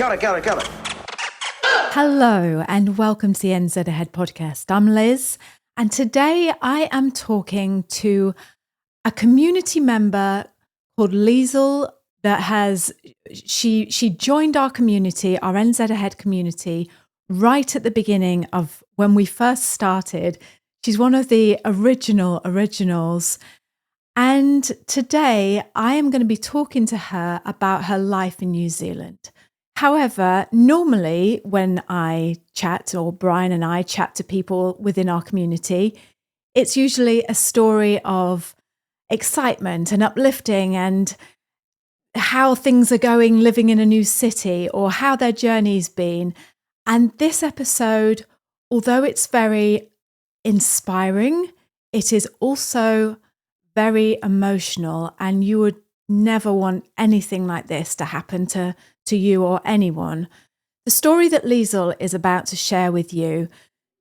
Kia ora. Hello and welcome to the NZ Ahead podcast. I'm Liz, and today I am talking to a community member called Leizl she joined our community, our NZ Ahead community, right at the beginning of when we first started. She's one of the originals. And today I am going to be talking to her about her life in New Zealand. However, normally when I chat, or Brian and I chat to people within our community, it's usually a story of excitement and uplifting and how things are going living in a new city or how their journey's been. And this episode, although it's very inspiring, it is also very emotional, and you would never want anything like this to happen to you or anyone. The story that Leizl is about to share with you,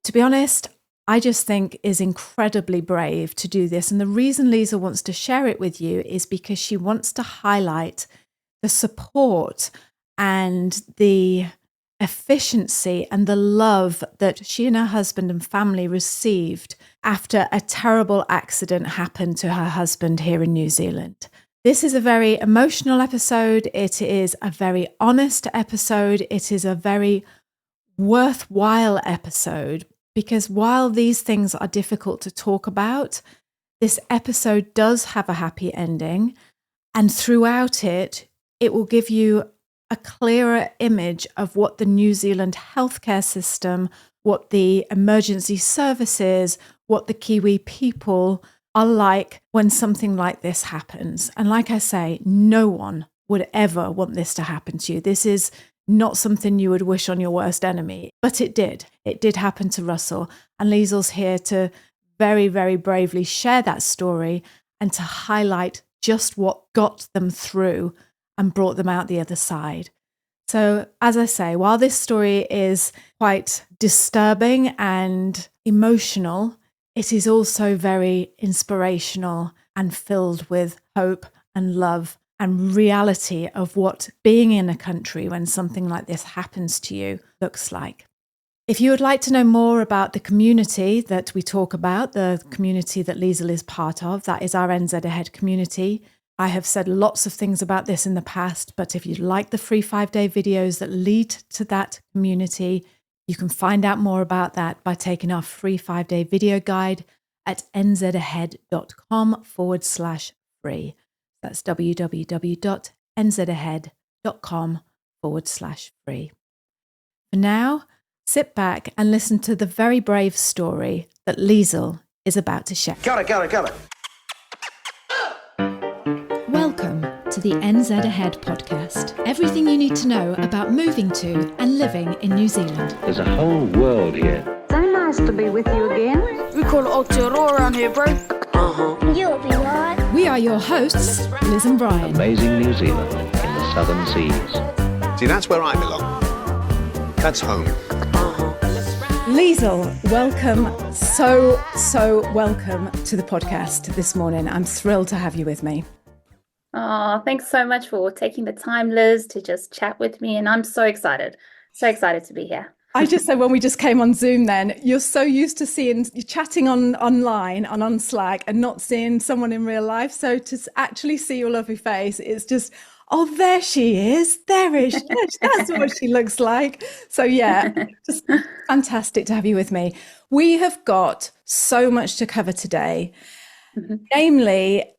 to be honest, I just think is incredibly brave to do this. And the reason Leizl wants to share it with you is because she wants to highlight the support and the efficiency and the love that she and her husband and family received after a terrible accident happened to her husband here in New Zealand. This is a very emotional episode. It is a very honest episode. It is a very worthwhile episode because while these things are difficult to talk about, this episode does have a happy ending. And throughout it, it will give you a clearer image of what the New Zealand healthcare system, what the emergency services, what the Kiwi people are like when something like this happens. And like I say, no one would ever want this to happen to you. This is not something you would wish on your worst enemy, but it did. It did happen to Russell. And Leizl's here to very, very bravely share that story and to highlight just what got them through and brought them out the other side. So, as I say, while this story is quite disturbing and emotional, it is also very inspirational and filled with hope and love and reality of what being in a country when something like this happens to you looks like. If you would like to know more about the community that we talk about, the community that Leizl is part of, that is our NZ Ahead community. I have said lots of things about this in the past, but if you'd like the free 5-day videos that lead to that community, you can find out more about that by taking our free 5-day video guide at nzahead.com/free. That's www.nzahead.com/free. For now, sit back and listen to the very brave story that Leizl is about to share. Kia ora. Welcome to the NZ Ahead podcast. Everything you need to know about moving to and living in New Zealand. There's a whole world here. So nice to be with you again. We call it Aotearoa around here, bro. You'll be right. We are your hosts, Liz and Brian. Amazing New Zealand in the southern seas. See, that's where I belong. That's home. Leizl, welcome. So welcome to the podcast this morning. I'm thrilled to have you with me. Oh, thanks so much for taking the time, Liz, to just chat with me. And I'm so excited to be here. I just said when we just came on Zoom then, you're so used to seeing, you're chatting online and on Slack and not seeing someone in real life. So to actually see your lovely face, it's just, oh, there she is. There is she. That's what she looks like. So yeah, just fantastic to have you with me. We have got so much to cover today, namely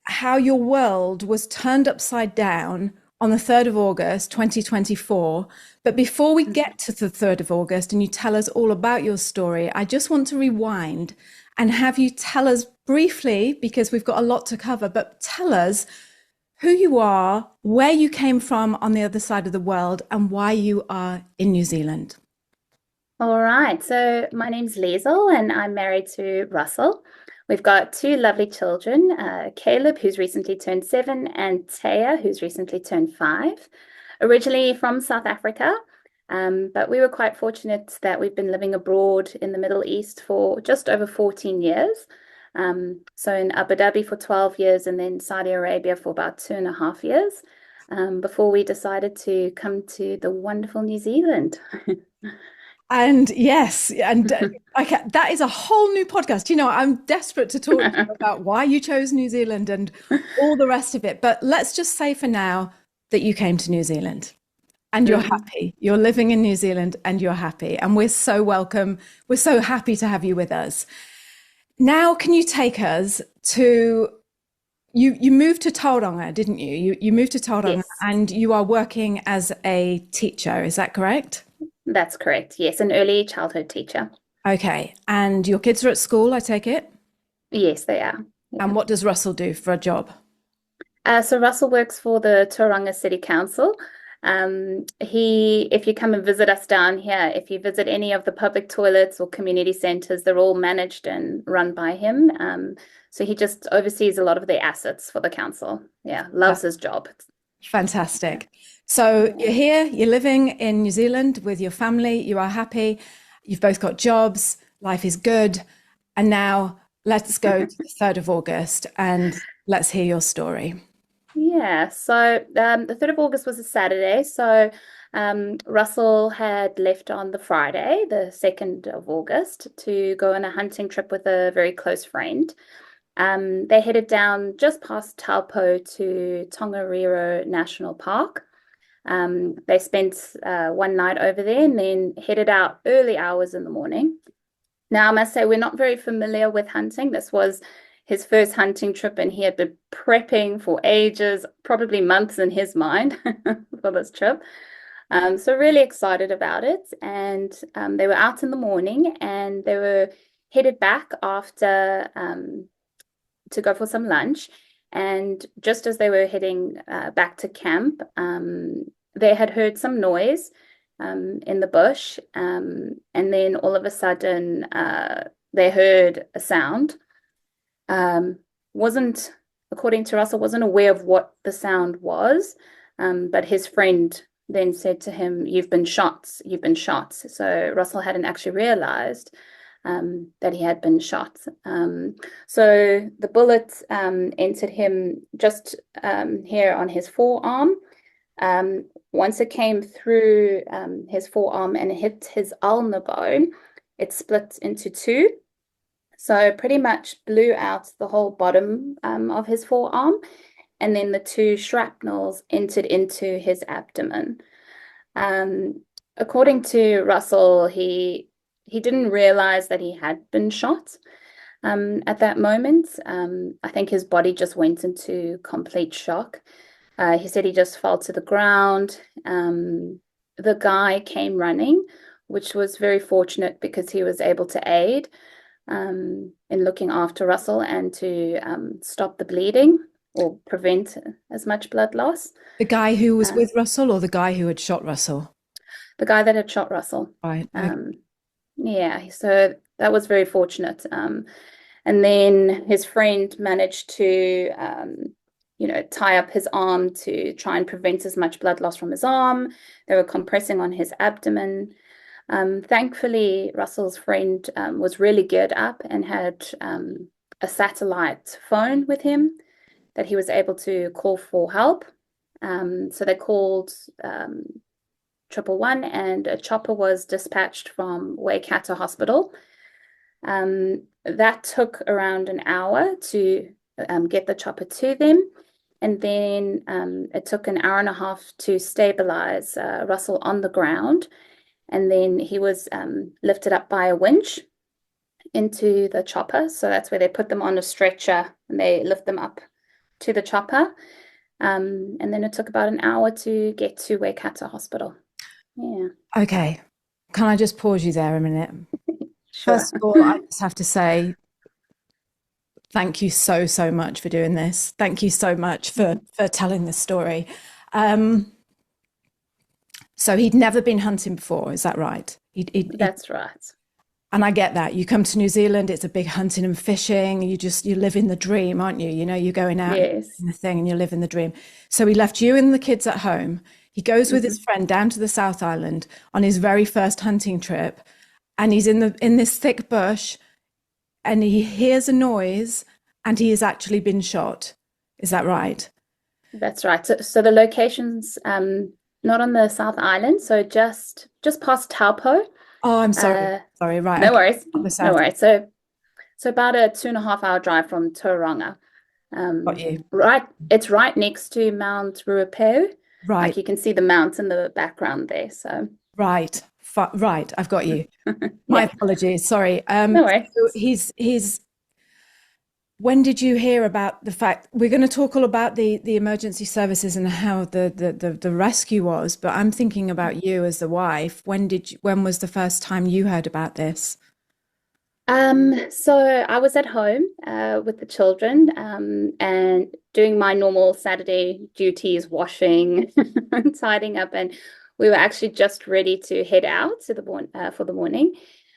how your world was turned upside down on the 3rd of August, 2024. But before we get to the 3rd of August and you tell us all about your story, I just want to rewind and have you tell us briefly, because we've got a lot to cover, but tell us who you are, where you came from on the other side of the world, and why you are in New Zealand. All right. So my name's Leizl and I'm married to Russell. We've got 2 lovely children, Caleb, who's recently turned 7, and Taya, who's recently turned 5. Originally from South Africa, but we were quite fortunate that we've been living abroad in the Middle East for just over 14 years. So in Abu Dhabi for 12 years and then Saudi Arabia for about 2.5 years. before we decided to come to the wonderful New Zealand. And yes, and okay, that is a whole new podcast. You know, I'm desperate to talk to you about why you chose New Zealand and all the rest of it. But let's just say for now that you came to New Zealand and you're happy. You're living in New Zealand and you're happy. And we're so welcome. We're so happy to have you with us. Now, can you take us to you moved to Tauranga, didn't you? You moved to Tauranga Yes. and you are working as a teacher, is that correct? That's correct. Yes, an early childhood teacher. Okay. And your kids are at school, I take it? Yes, they are. And what does Russell do for a job? So Russell works for the Tauranga City Council. If you come and visit us down here, if you visit any of the public toilets or community centres, they're all managed and run by him. So he just oversees a lot of the assets for the council. Yeah, loves his job. Fantastic. So you're here, you're living in New Zealand with your family, you are happy, you've both got jobs, life is good. And now let's go to the 3rd of August and let's hear your story. Yeah, so the 3rd of August was a Saturday. So Russell had left on the Friday, the 2nd of August, to go on a hunting trip with a very close friend. They headed down just past Taupo to Tongariro National Park. They spent one night over there and then headed out early hours in the morning. Now, I must say, we're not very familiar with hunting. This was his first hunting trip, and he had been prepping for ages, probably months in his mind for this trip. So really excited about it. And they were out in the morning and they were headed back after to go for some lunch. And just as they were heading back to camp, they had heard some noise in the bush. And then all of a sudden, they heard a sound. According to Russell, wasn't aware of what the sound was. But his friend then said to him, "You've been shot. You've been shot." So Russell hadn't actually realized that he had been shot. So the bullet entered him just here on his forearm. Once it came through his forearm and hit his ulnar bone, it split into two. So pretty much blew out the whole bottom of his forearm. And then the two shrapnels entered into his abdomen. According to Russell, he didn't realize that he had been shot at that moment. I think his body just went into complete shock. He said he just fell to the ground. The guy came running, which was very fortunate because he was able to aid in looking after Russell and to stop the bleeding or prevent as much blood loss. The guy who was with Russell or the guy who had shot Russell? The guy that had shot Russell. Right. Yeah, so that was very fortunate. And then his friend managed to, tie up his arm to try and prevent as much blood loss from his arm. They were compressing on his abdomen. Thankfully, Russell's friend was really geared up and had a satellite phone with him that he was able to call for help. So they called 111 and a chopper was dispatched from Waikato Hospital. That took around an hour to get the chopper to them. And then it took an hour and a half to stabilize Russell on the ground. And then he was lifted up by a winch into the chopper. So that's where they put them on a stretcher and they lift them up to the chopper. And then it took about an hour to get to Waikato Hospital. Yeah. Okay. Can I just pause you there a minute? Sure. First of all, I just have to say thank you so, so much for doing this. Thank you so much for telling this story. So he'd never been hunting before, is that right? That's right. And I get that. You come to New Zealand, it's a big hunting and fishing. You live in the dream, aren't you? You know, you're going out Yes. in the thing and you live in the dream. So he left you and the kids at home. He goes with his friend down to the South Island on his very first hunting trip. And he's in this thick bush and he hears a noise and he has actually been shot. Is that right? That's right. So the location's not on the South Island, so just past Taupo. Oh, I'm sorry. Uh, Sorry, right. no Okay. worries. Not the No South. worries. So about a 2.5 hour drive from Tauranga. Got you. Right, it's right next to Mount Ruapehu. Right. Like you can see the mount in the background there. So Right. Right. I've got you. My yeah, apologies. Sorry. no worries. So he's when did you hear about the fact we're going to talk all about the emergency services and how the rescue was, but I'm thinking about you as the wife. When was the first time you heard about this? So I was at home with the children and doing my normal Saturday duties, washing and tidying up, and we were actually just ready to head out to for the morning.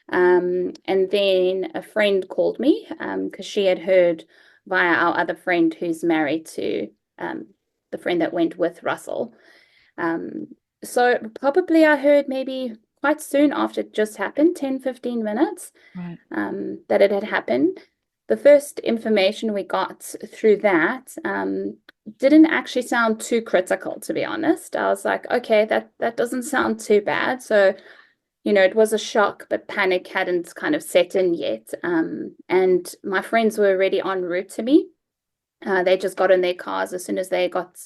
And then a friend called me because she had heard via our other friend who's married to the friend that went with Russell. Um, so probably I heard maybe quite soon after it just happened, 10-15 minutes Right. that it had happened. The first information we got through that didn't actually sound too critical, to be honest. I was like, okay, that doesn't sound too bad. So, it was a shock, but panic hadn't kind of set in yet. And my friends were already en route to me. They just got in their cars as soon as they got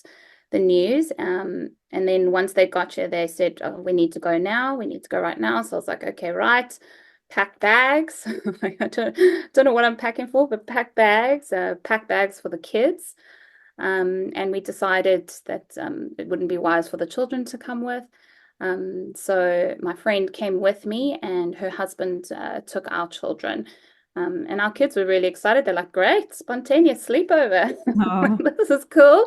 the news. And then once they got here, they said, oh, we need to go now. We need to go right now. So I was like, okay, right. Pack bags. Like, I don't know what I'm packing for, but pack bags for the kids. And we decided that it wouldn't be wise for the children to come with. So my friend came with me and her husband took our children. And our kids were really excited. They're like, great, spontaneous sleepover. Oh, This is cool.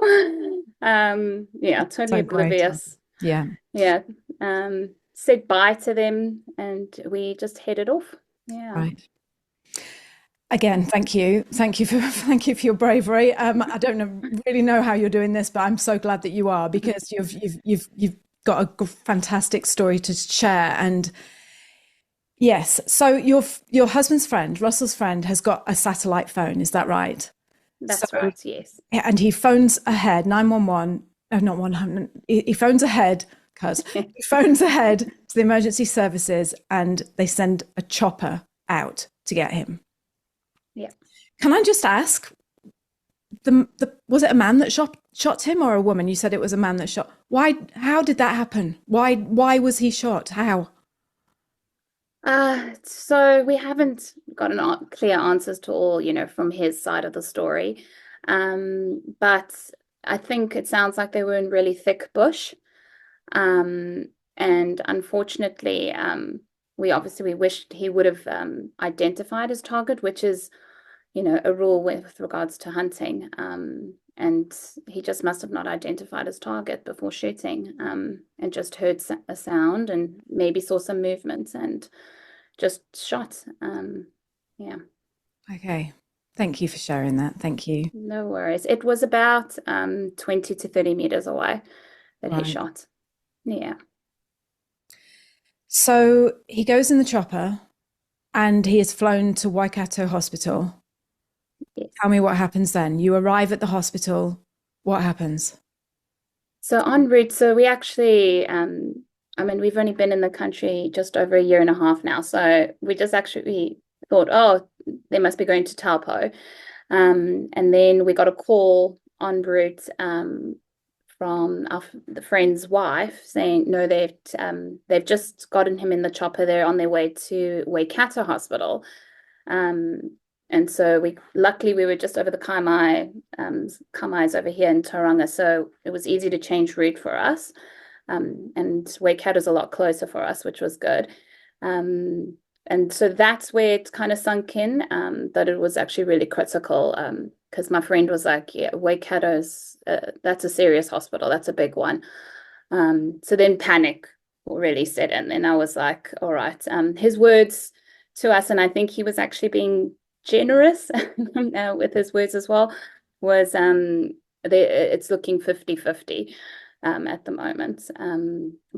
Yeah, totally so great. oblivious. Yeah. Yeah. Said bye to them and we just headed off. Yeah. Right. Again, thank you. Thank you for thank you for your bravery. I don't really know how you're doing this, but I'm so glad that you are because you've got a fantastic story to share. And yes, so your husband's friend, Russell's friend, has got a satellite phone. Is that right? That's So, right, yes. and he phones ahead 911. No, not 100. He phones ahead because he phones ahead to the emergency services, and they send a chopper out to get him. Yeah. Can I just ask, was it a man that shot him or a woman? You said it was a man that shot. Why? How did that happen? Why was he shot? How? So we haven't gotten clear answers to all, from his side of the story. But I think it sounds like they were in really thick bush. And unfortunately, we wished he would have identified his target, which is, a rule with regards to hunting. And he just must have not identified his target before shooting, and just heard a sound and maybe saw some movement and just shot. Yeah. Okay. Thank you for sharing that. Thank you. No worries. It was about 20 to 30 meters away that he Right. shot. Yeah. So he goes in the chopper and he is flown to Waikato Hospital. Yes. Tell me what happens then. You arrive at the hospital. What happens? So en route, so we actually, we've only been in the country just over a year and a half now. So we just actually thought, oh, they must be going to Taupo. And then we got a call en route from the friend's wife saying, no, they've just gotten him in the chopper. They're on their way to Waikato Hospital. And so luckily we were just over the Kaimai's over here in Tauranga, so it was easy to change route for us. And Waikato's a lot closer for us, which was good. And so that's where it kind of sunk in, that it was actually really critical, because my friend was like, yeah, Waikato's, that's a serious hospital, that's a big one. So then panic really set in, and I was like, all right. His words to us, and I think he was actually being generous with his words as well, was it's looking 50-50 at the moment.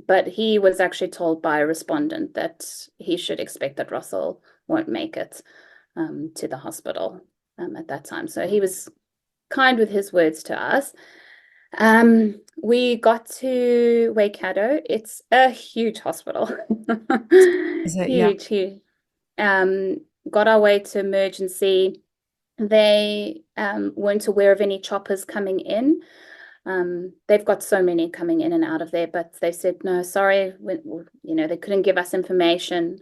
But he was actually told by a respondent that he should expect that Russell won't make it to the hospital at that time. So he was kind with his words to us. We got to Waikato. It's a huge hospital. Is it? Yeah. Huge, huge. Um, got our way to emergency. They weren't aware of any choppers coming in. They've got so many coming in and out of there, but they said, no, sorry, they couldn't give us information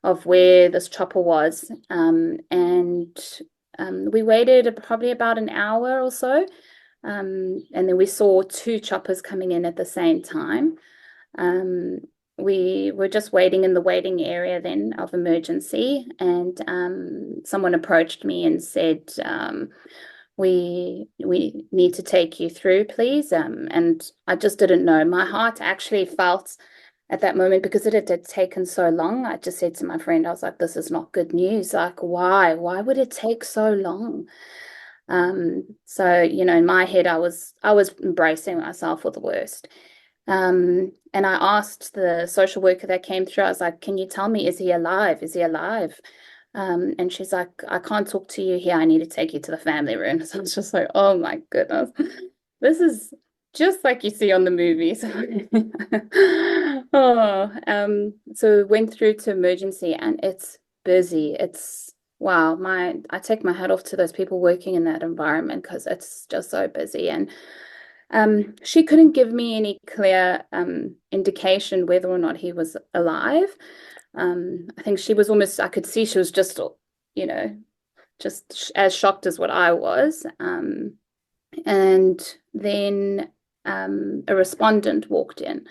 of where this chopper was. And we waited probably about an hour or so. And then we saw two choppers coming in at the same time. We were just waiting in the waiting area then of emergency, and someone approached me and said, we need to take you through, please. And I just didn't know. My heart actually felt at that moment, because it had taken so long. I just said to my friend, I was like, this is not good news. Like, why? Why would it take so long? So, in my head, I was embracing myself for the worst. And I asked the social worker that came through, I was like, can you tell me, is he alive? Is he alive? And she's like, I can't talk to you here. I need to take you to the family room. So I was just like, oh my goodness, this is just like you see on the movies. So went through to emergency, and it's busy. It's wow, I take my hat off to those people working in that environment, because it's just so busy. And she couldn't give me any clear indication whether or not he was alive. I think she was almost, I could see she was just, just as shocked as what I was. And then a respondent walked in,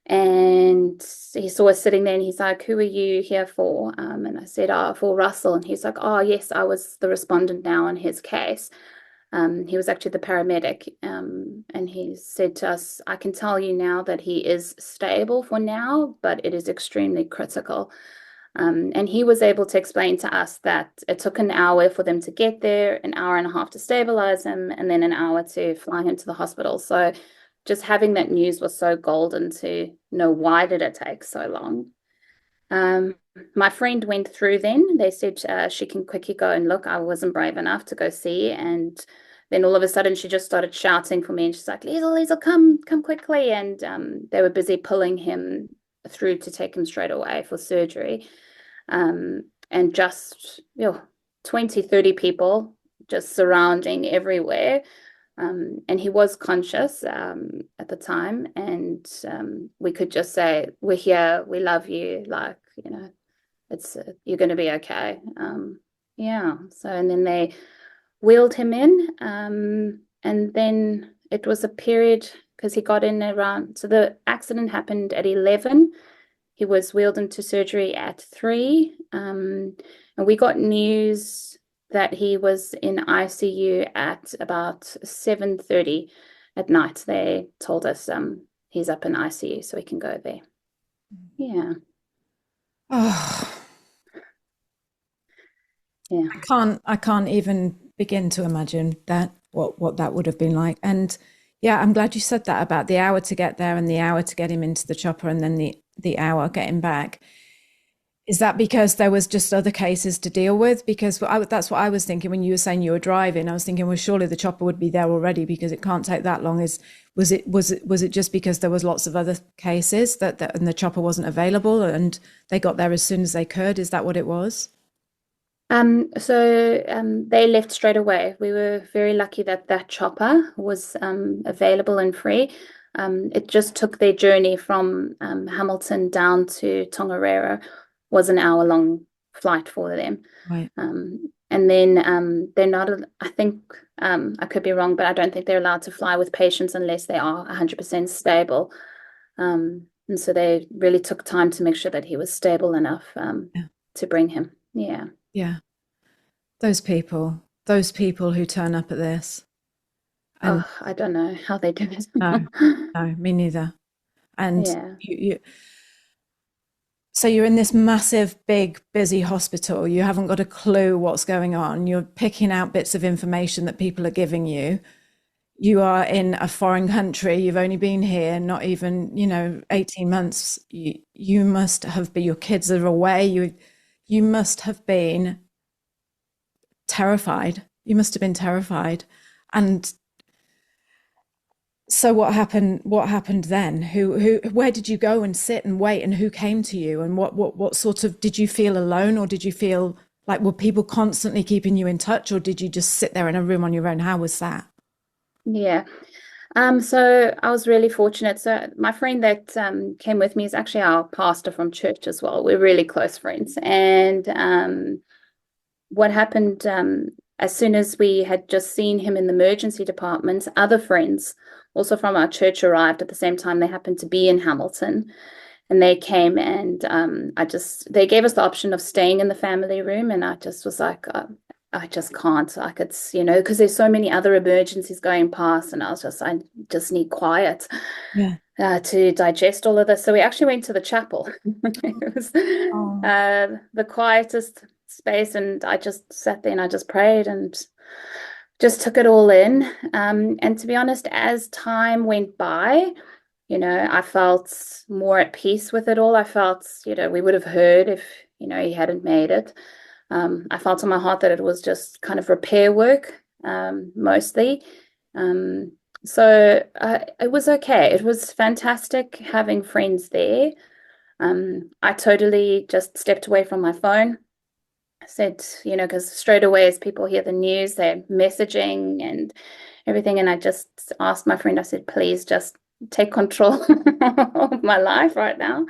and he saw us sitting there, and he's like, who are you here for? And I said, for Russell. And he's like, oh, yes, I was the respondent now on his case. He was actually the paramedic, and he said to us, I can tell you now that he is stable for now, but it is extremely critical. And he was able to explain to us that it took an hour for them to get there, an hour and a half to stabilize him, and then an hour to fly him to the hospital. So just having that news was so golden to know, why did it take so long? My friend went through then. They said she can quickly go and look. I wasn't brave enough to go see. And then all of a sudden she just started shouting for me, and she's like, Leizl, come quickly. And they were busy pulling him through to take him straight away for surgery. And just 20, 30 people just surrounding everywhere. And he was conscious at the time, and we could just say, we're here, we love you, like, it's you're going to be okay. So, and then they wheeled him in, and then it was a period, because he got in around, so the accident happened at 11. He was wheeled into surgery at 3, and we got news that he was in ICU at about 7:30 at night. They told us he's up in ICU, so we can go there. Yeah. Oh, Yeah. I can't even begin to imagine that, what that would have been like. And yeah, I'm glad you said that about the hour to get there and the hour to get him into the chopper, and then the hour getting back. Is that because there was just other cases to deal with? Because that's what I was thinking when you were saying you were driving. I was thinking, well, surely the chopper would be there already, because it can't take that long. Was it just because there was lots of other cases that and the chopper wasn't available, and they got there as soon as they could? Is that what it was? So they left straight away. We were very lucky that chopper was available and free. It just took their journey from Hamilton down to Tongariro, was an hour-long flight for them. Right. And then they're not, I think, I could be wrong, but I don't think they're allowed to fly with patients unless they are 100% stable. And so they really took time to make sure that he was stable enough to bring him. Yeah. Yeah. Those people who turn up at this. And I don't know how they do it. no, me neither. And yeah. So you're in this massive, big, busy hospital. You haven't got a clue what's going on. You're picking out bits of information that people are giving you. You are in a foreign country. You've only been here not even, 18 months. You must have been, your kids are away. You must have been terrified. You must have been terrified. And So what happened then? Where did you go and sit and wait, and who came to you, and what sort of, did you feel alone, or did you feel like, were people constantly keeping you in touch, or did you just sit there in a room on your own? How was that? Yeah. So I was really fortunate. So my friend that came with me is actually our pastor from church as well. We're really close friends. And what happened, as soon as we had just seen him in the emergency department, other friends also from our church arrived at the same time. They happened to be in Hamilton, and they came, and they gave us the option of staying in the family room, and I just was like, I just can't. Like, it's, because there's so many other emergencies going past, and I just need quiet Yeah. to digest all of this. So we actually went to the chapel. It was Oh, the quietest space, and I just sat there and I just prayed and just took it all in. And to be honest, as time went by, I felt more at peace with it all. I felt, we would have heard if, he hadn't made it. I felt in my heart that it was just kind of repair work, mostly. So it was okay. It was fantastic having friends there. I totally just stepped away from my phone. I said, because straight away as people hear the news, they're messaging and everything. And I just asked my friend, I said, please just take control of my life right now,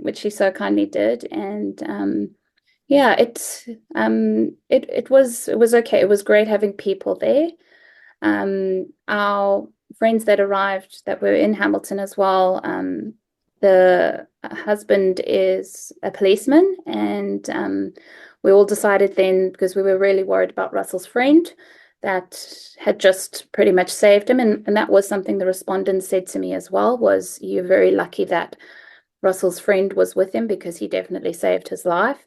which she so kindly did. And yeah, it was okay. It was great having people there. Our friends that arrived that were in Hamilton as well, the husband is a policeman, and we all decided then, because we were really worried about Russell's friend that had just pretty much saved him, and that was something the respondent said to me as well, was, you're very lucky that Russell's friend was with him, because he definitely saved his life.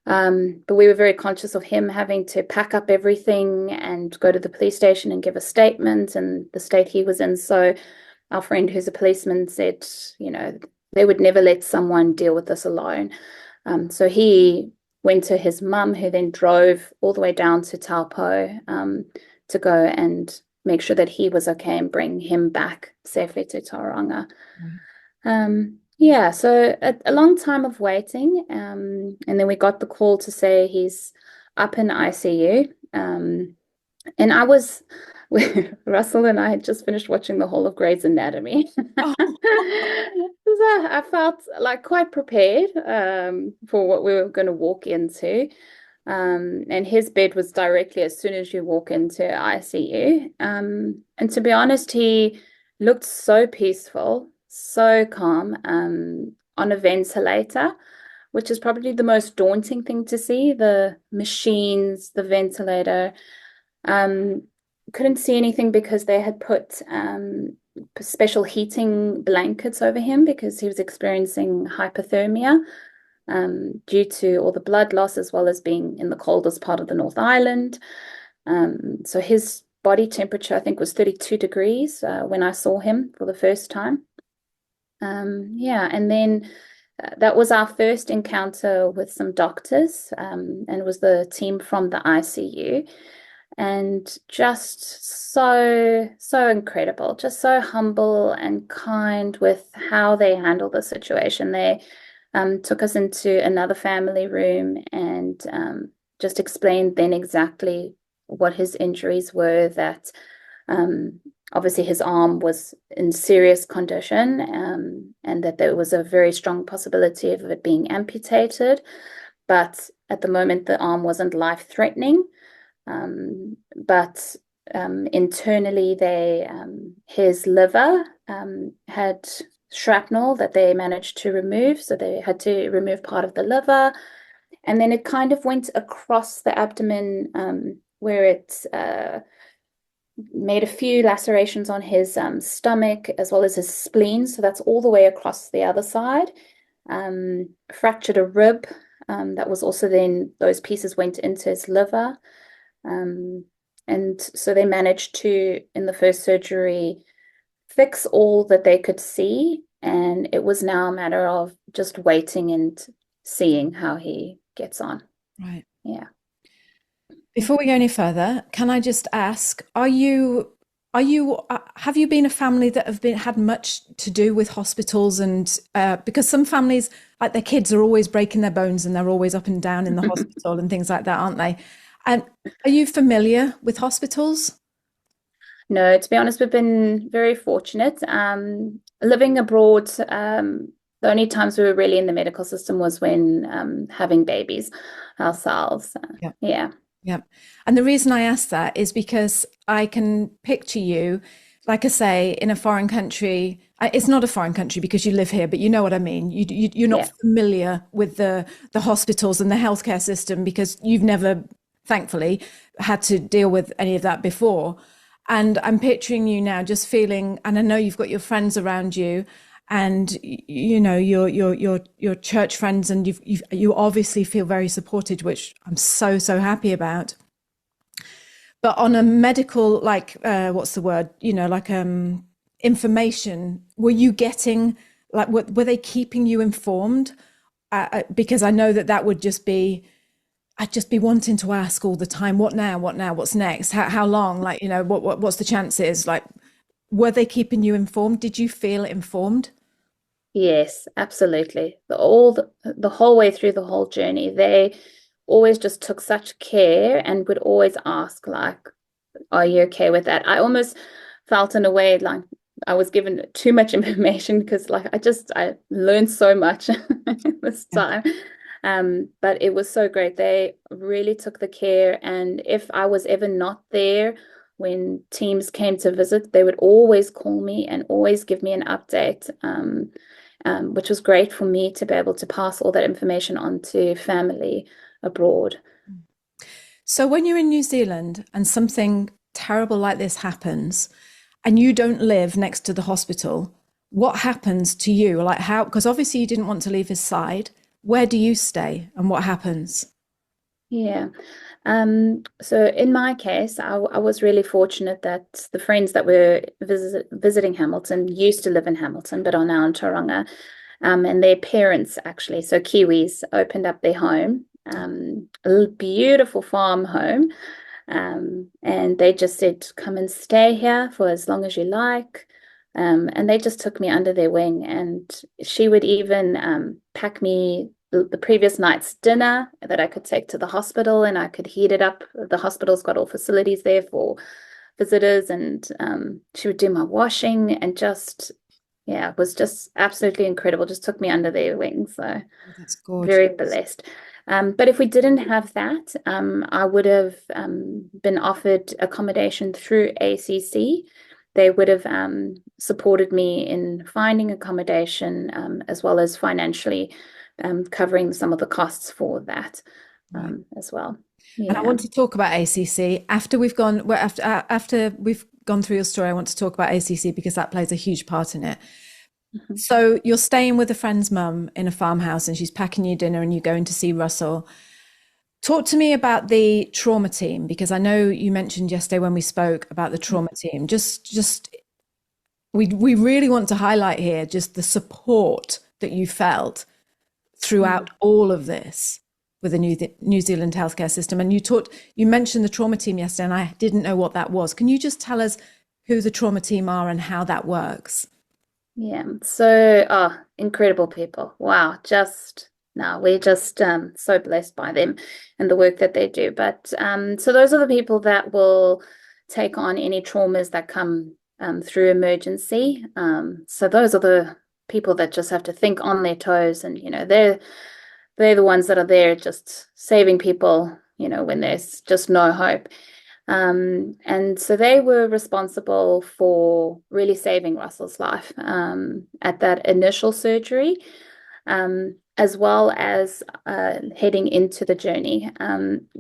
But we were very conscious of him having to pack up everything and go to the police station and give a statement, and the state he was in. So our friend, who's a policeman, said, they would never let someone deal with this alone. So he went to his mum, who then drove all the way down to Taupo to go and make sure that he was okay and bring him back safely to Tauranga. Yeah, so a long time of waiting, and then we got the call to say he's up in ICU. And Russell and I had just finished watching the whole of Grey's Anatomy. So I felt like quite prepared for what we were going to walk into. And his bed was directly as soon as you walk into ICU. And to be honest, he looked so peaceful, so calm, on a ventilator, which is probably the most daunting thing to see, the machines, the ventilator. Couldn't see anything because they had put special heating blankets over him because he was experiencing hypothermia due to all the blood loss, as well as being in the coldest part of the North Island. So his body temperature, I think, was 32 degrees when I saw him for the first time. Yeah, and then that was our first encounter with some doctors, and it was the team from the ICU. And just so incredible, just so humble and kind with how they handled the situation. They took us into another family room and just explained then exactly what his injuries were, that obviously his arm was in serious condition, and that there was a very strong possibility of it being amputated. But at the moment, the arm wasn't life-threatening. But internally, his liver had shrapnel that they managed to remove. So they had to remove part of the liver. And then it kind of went across the abdomen, where it made a few lacerations on his stomach, as well as his spleen. So that's all the way across the other side. Fractured a rib. That was also then, those pieces went into his liver. And so they managed to, in the first surgery, fix all that they could see. And it was now a matter of just waiting and seeing how he gets on. right. Yeah. Before we go any further, can I just ask, are you Are you have you been a family that have been had much to do with hospitals and because some families like their kids are always breaking their bones and they're always up and down in the hospital and things like that, aren't they? And are you familiar with hospitals? No, to be honest, we've been very fortunate. Living abroad, the only times we were really in the medical system was when having babies ourselves. Yeah. Yeah. Yeah. And the reason I ask that is because I can picture you, like I say, in a foreign country. It's not a foreign country because you live here, but you know what I mean. You're not Yeah. familiar with the hospitals and the healthcare system because you've never, thankfully, had to deal with any of that before. And I'm picturing you now just feeling, and I know you've got your friends around you and you know your church friends and you obviously feel very supported, which I'm so happy about. But on a medical, like what's the word, like information, were you getting, like, were they keeping you informed? Because I know that would just be, I'd just be wanting to ask all the time, what now, what's next, how long, like, what's the chances, like, were they keeping you informed? Did you feel informed? Yes, absolutely. The whole way through the whole journey, they always just took such care and would always ask, like, are you okay with that? I almost felt in a way like I was given too much information because like I learned so much this Yeah. time. But it was so great. They really took the care, and if I was ever not there when teams came to visit, they would always call me and always give me an update. Which was great for me to be able to pass all that information on to family abroad. So when you're in New Zealand and something terrible like this happens and you don't live next to the hospital, what happens to you? Like, how, because obviously you didn't want to leave his side. Where do you stay and what happens? Yeah. So in my case, I was really fortunate that the friends that were visiting Hamilton used to live in Hamilton, but are now in Tauranga. And their parents actually, so Kiwis, opened up their home, a beautiful farm home. And they just said, come and stay here for as long as you like. And they just took me under their wing. And she would even pack me the previous night's dinner that I could take to the hospital and I could heat it up. The hospital's got all facilities there for visitors. And she would do my washing and just, yeah, it was just absolutely incredible. Just took me under their wing. So Oh, that's gorgeous. very blessed. But if we didn't have that, I would have been offered accommodation through ACC. They would have supported me in finding accommodation as well as financially covering some of the costs for that as well. And I Yeah. want to talk about ACC after we've gone, well, after we've gone through your story. I want to talk about ACC because that plays a huge part in it. Mhm. So you're staying with a friend's mum in a farmhouse and she's packing you dinner and you're going to see Russell. Talk to me about the trauma team, because I know you mentioned yesterday when we spoke about the trauma team. Just we really want to highlight here just the support that you felt throughout all of this with the New Zealand healthcare system. And you mentioned the trauma team yesterday, and I didn't know what that was. Can you just tell us who the trauma team are and how that works? Yeah. So, incredible people. Wow. We're just so blessed by them and the work that they do. But so those are the people that will take on any traumas that come through emergency. So those are the people that just have to think on their toes, and they're the ones that are there just saving people, when there's just no hope. And so they were responsible for really saving Russell's life at that initial surgery, as well as heading into the journey,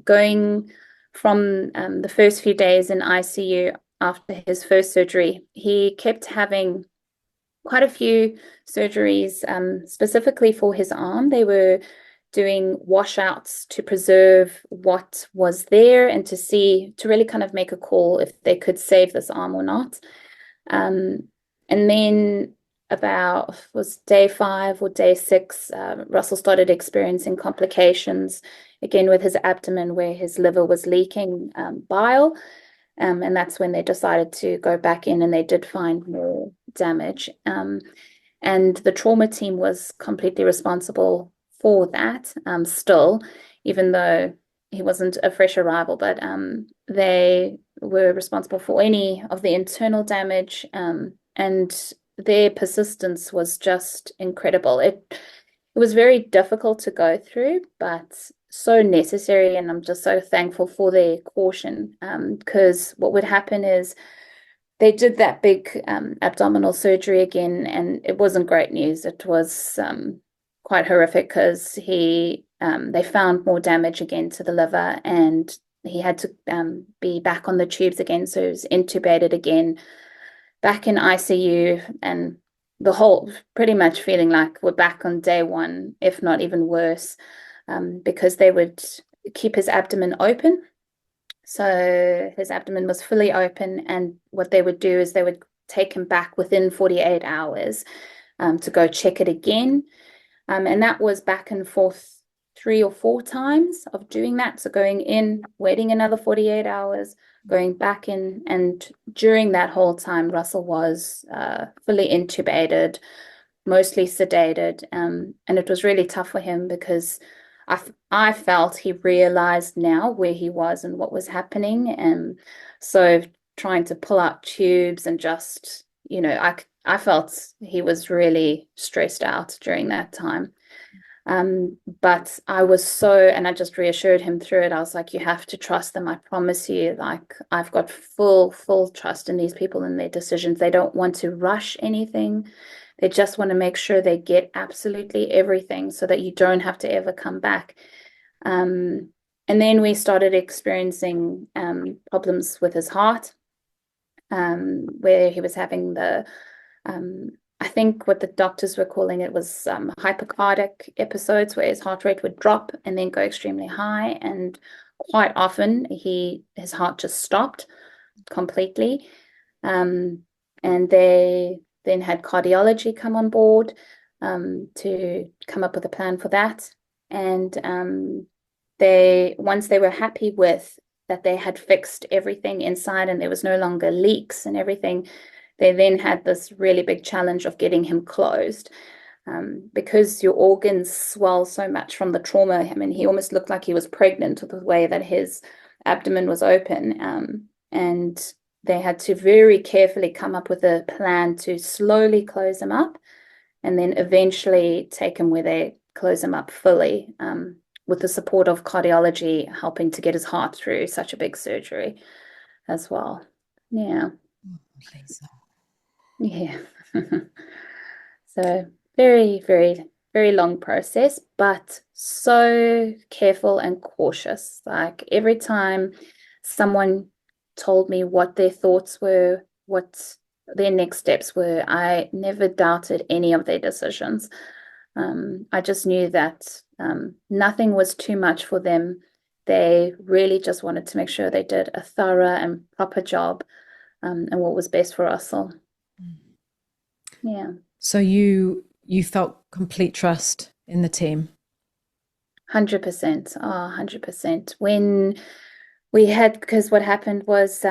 going from the first few days in ICU after his first surgery. He kept having quite a few surgeries, specifically for his arm. They were doing washouts to preserve what was there and to really kind of make a call if they could save this arm or not. And then was day 5 or day 6, Russell started experiencing complications again with his abdomen, where his liver was leaking bile. And that's when they decided to go back in, and they did find more damage. And the trauma team was completely responsible for that, still, even though he wasn't a fresh arrival, but they were responsible for any of the internal damage, and their persistence was just incredible. It was very difficult to go through, but so necessary, and I'm just so thankful for their caution, because what would happen is they did that big abdominal surgery again, and it wasn't great news. It was quite horrific because they found more damage again to the liver, and he had to be back on the tubes again. So he was intubated again, back in ICU, and the whole pretty much feeling like we're back on day one, if not even worse, because they would keep his abdomen open. So his abdomen was fully open, and what they would do is they would take him back within 48 hours to go check it again. And that was back and forth 3 or 4 times of doing that. So going in, waiting another 48 hours, going back in. And during that whole time, Russell was fully intubated, mostly sedated. And it was really tough for him because I felt he realized now where he was and what was happening. And so trying to pull out tubes and just, I felt he was really stressed out during that time. But and I just reassured him through it. I was like, you have to trust them. I promise you, like, I've got full trust in these people and their decisions. They don't want to rush anything. They just want to make sure they get absolutely everything so that you don't have to ever come back. And then we started experiencing problems with his heart, where he was having I think what the doctors were calling it was hypercardic episodes, where his heart rate would drop and then go extremely high. And quite often his heart just stopped completely. And they then had cardiology come on board to come up with a plan for that. And once they were happy with that, they had fixed everything inside and there was no longer leaks and everything, they then had this really big challenge of getting him closed, because your organs swell so much from the trauma. I mean, he almost looked like he was pregnant with the way that his abdomen was open, and they had to very carefully come up with a plan to slowly close him up and then eventually take him where they close him up fully, with the support of cardiology helping to get his heart through such a big surgery as well. Yeah. Yeah. So very, very, very long process, but so careful and cautious. Like every time someone told me what their thoughts were, what their next steps were, I never doubted any of their decisions. I just knew that nothing was too much for them. They really just wanted to make sure they did a thorough and proper job, and what was best for Russell. Yeah. So you felt complete trust in the team? 100%. 100%. When we had, because what happened was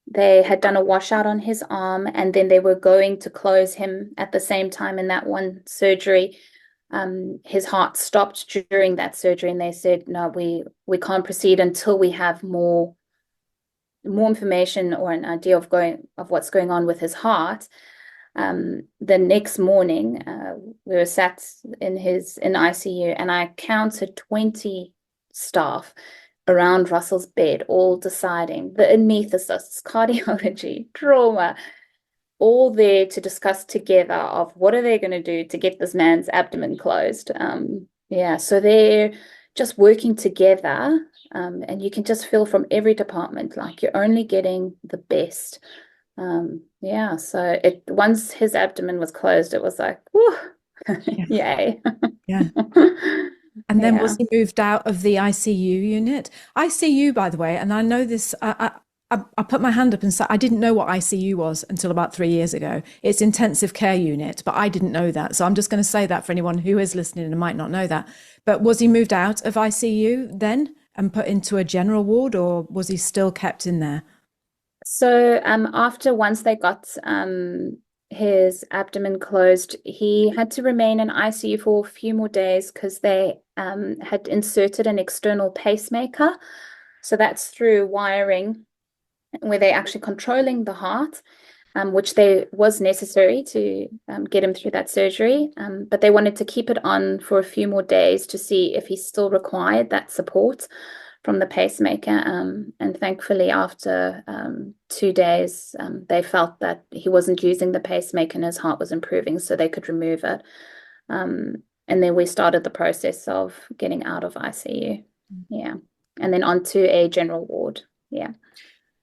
they had done a washout on his arm, and then they were going to close him at the same time in that one surgery. His heart stopped during that surgery, and they said, no, we can't proceed until we have more information or an idea of what's going on with his heart. The next morning, we were sat in ICU, and I counted 20 staff around Russell's bed, all deciding, the anaesthetists, cardiology, trauma, all there to discuss together of what are they going to do to get this man's abdomen closed. So they're just working together, and you can just feel from every department like you're only getting the best. So once his abdomen was closed, it was like, whoo, yay. Yeah. And then was he moved out of the ICU unit? ICU, by the way, and I know this, I put my hand up and said, I didn't know what ICU was until about 3 years ago. It's intensive care unit, but I didn't know that. So I'm just going to say that for anyone who is listening and might not know that. But was he moved out of ICU then and put into a general ward, or was he still kept in there? So after once they got his abdomen closed, he had to remain in ICU for a few more days because they had inserted an external pacemaker. So that's through wiring where they're actually controlling the heart, which they was necessary to get him through that surgery. But they wanted to keep it on for a few more days to see if he still required that support from the pacemaker. And thankfully, after 2 days, they felt that he wasn't using the pacemaker and his heart was improving, so they could remove it. And then we started the process of getting out of ICU. Yeah. And then onto a general ward. Yeah.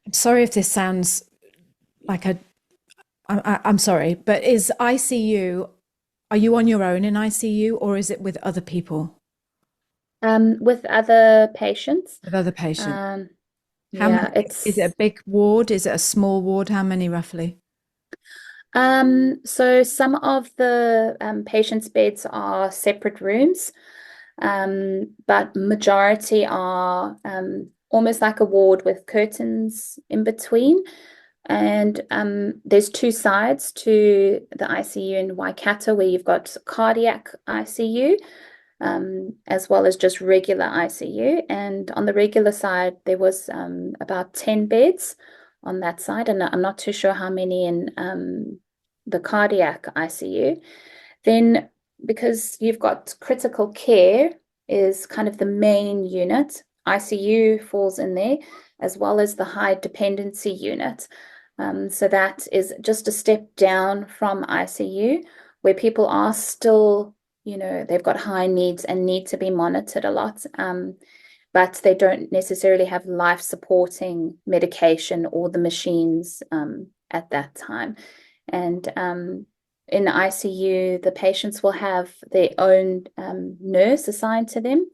I'm sorry if this sounds like I'm sorry, but is ICU, are you on your own in ICU or is it with other people? With other patients. With other patients? How Yeah, many, is it a big ward? Is it a small ward? How many roughly? So some of the patients' beds are separate rooms, but majority are almost like a ward with curtains in between. And there's two sides to the ICU in Waikato, where you've got cardiac ICU, as well as just regular ICU. And on the regular side, there was about 10 beds on that side, and I'm not too sure how many in the cardiac ICU. Then, because you've got critical care is kind of the main unit, ICU falls in there, as well as the high dependency unit. So that is just a step down from ICU, where people are still, they've got high needs and need to be monitored a lot. But they don't necessarily have life supporting medication or the machines at that time. And in the ICU, the patients will have their own nurse assigned to them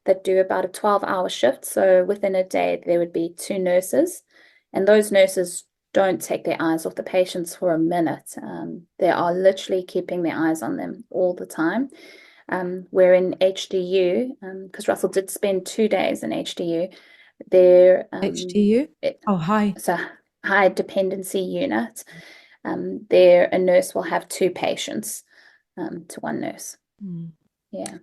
that do about a 12-hour shift. So within a day, there would be two nurses, and those nurses don't take their eyes off the patients for a minute. They are literally keeping their eyes on them all the time. Where in HDU, because Russell did spend 2 days in HDU, there HDU? Oh, hi. it's a high dependency unit. There a nurse will have two patients to one nurse. Yeah.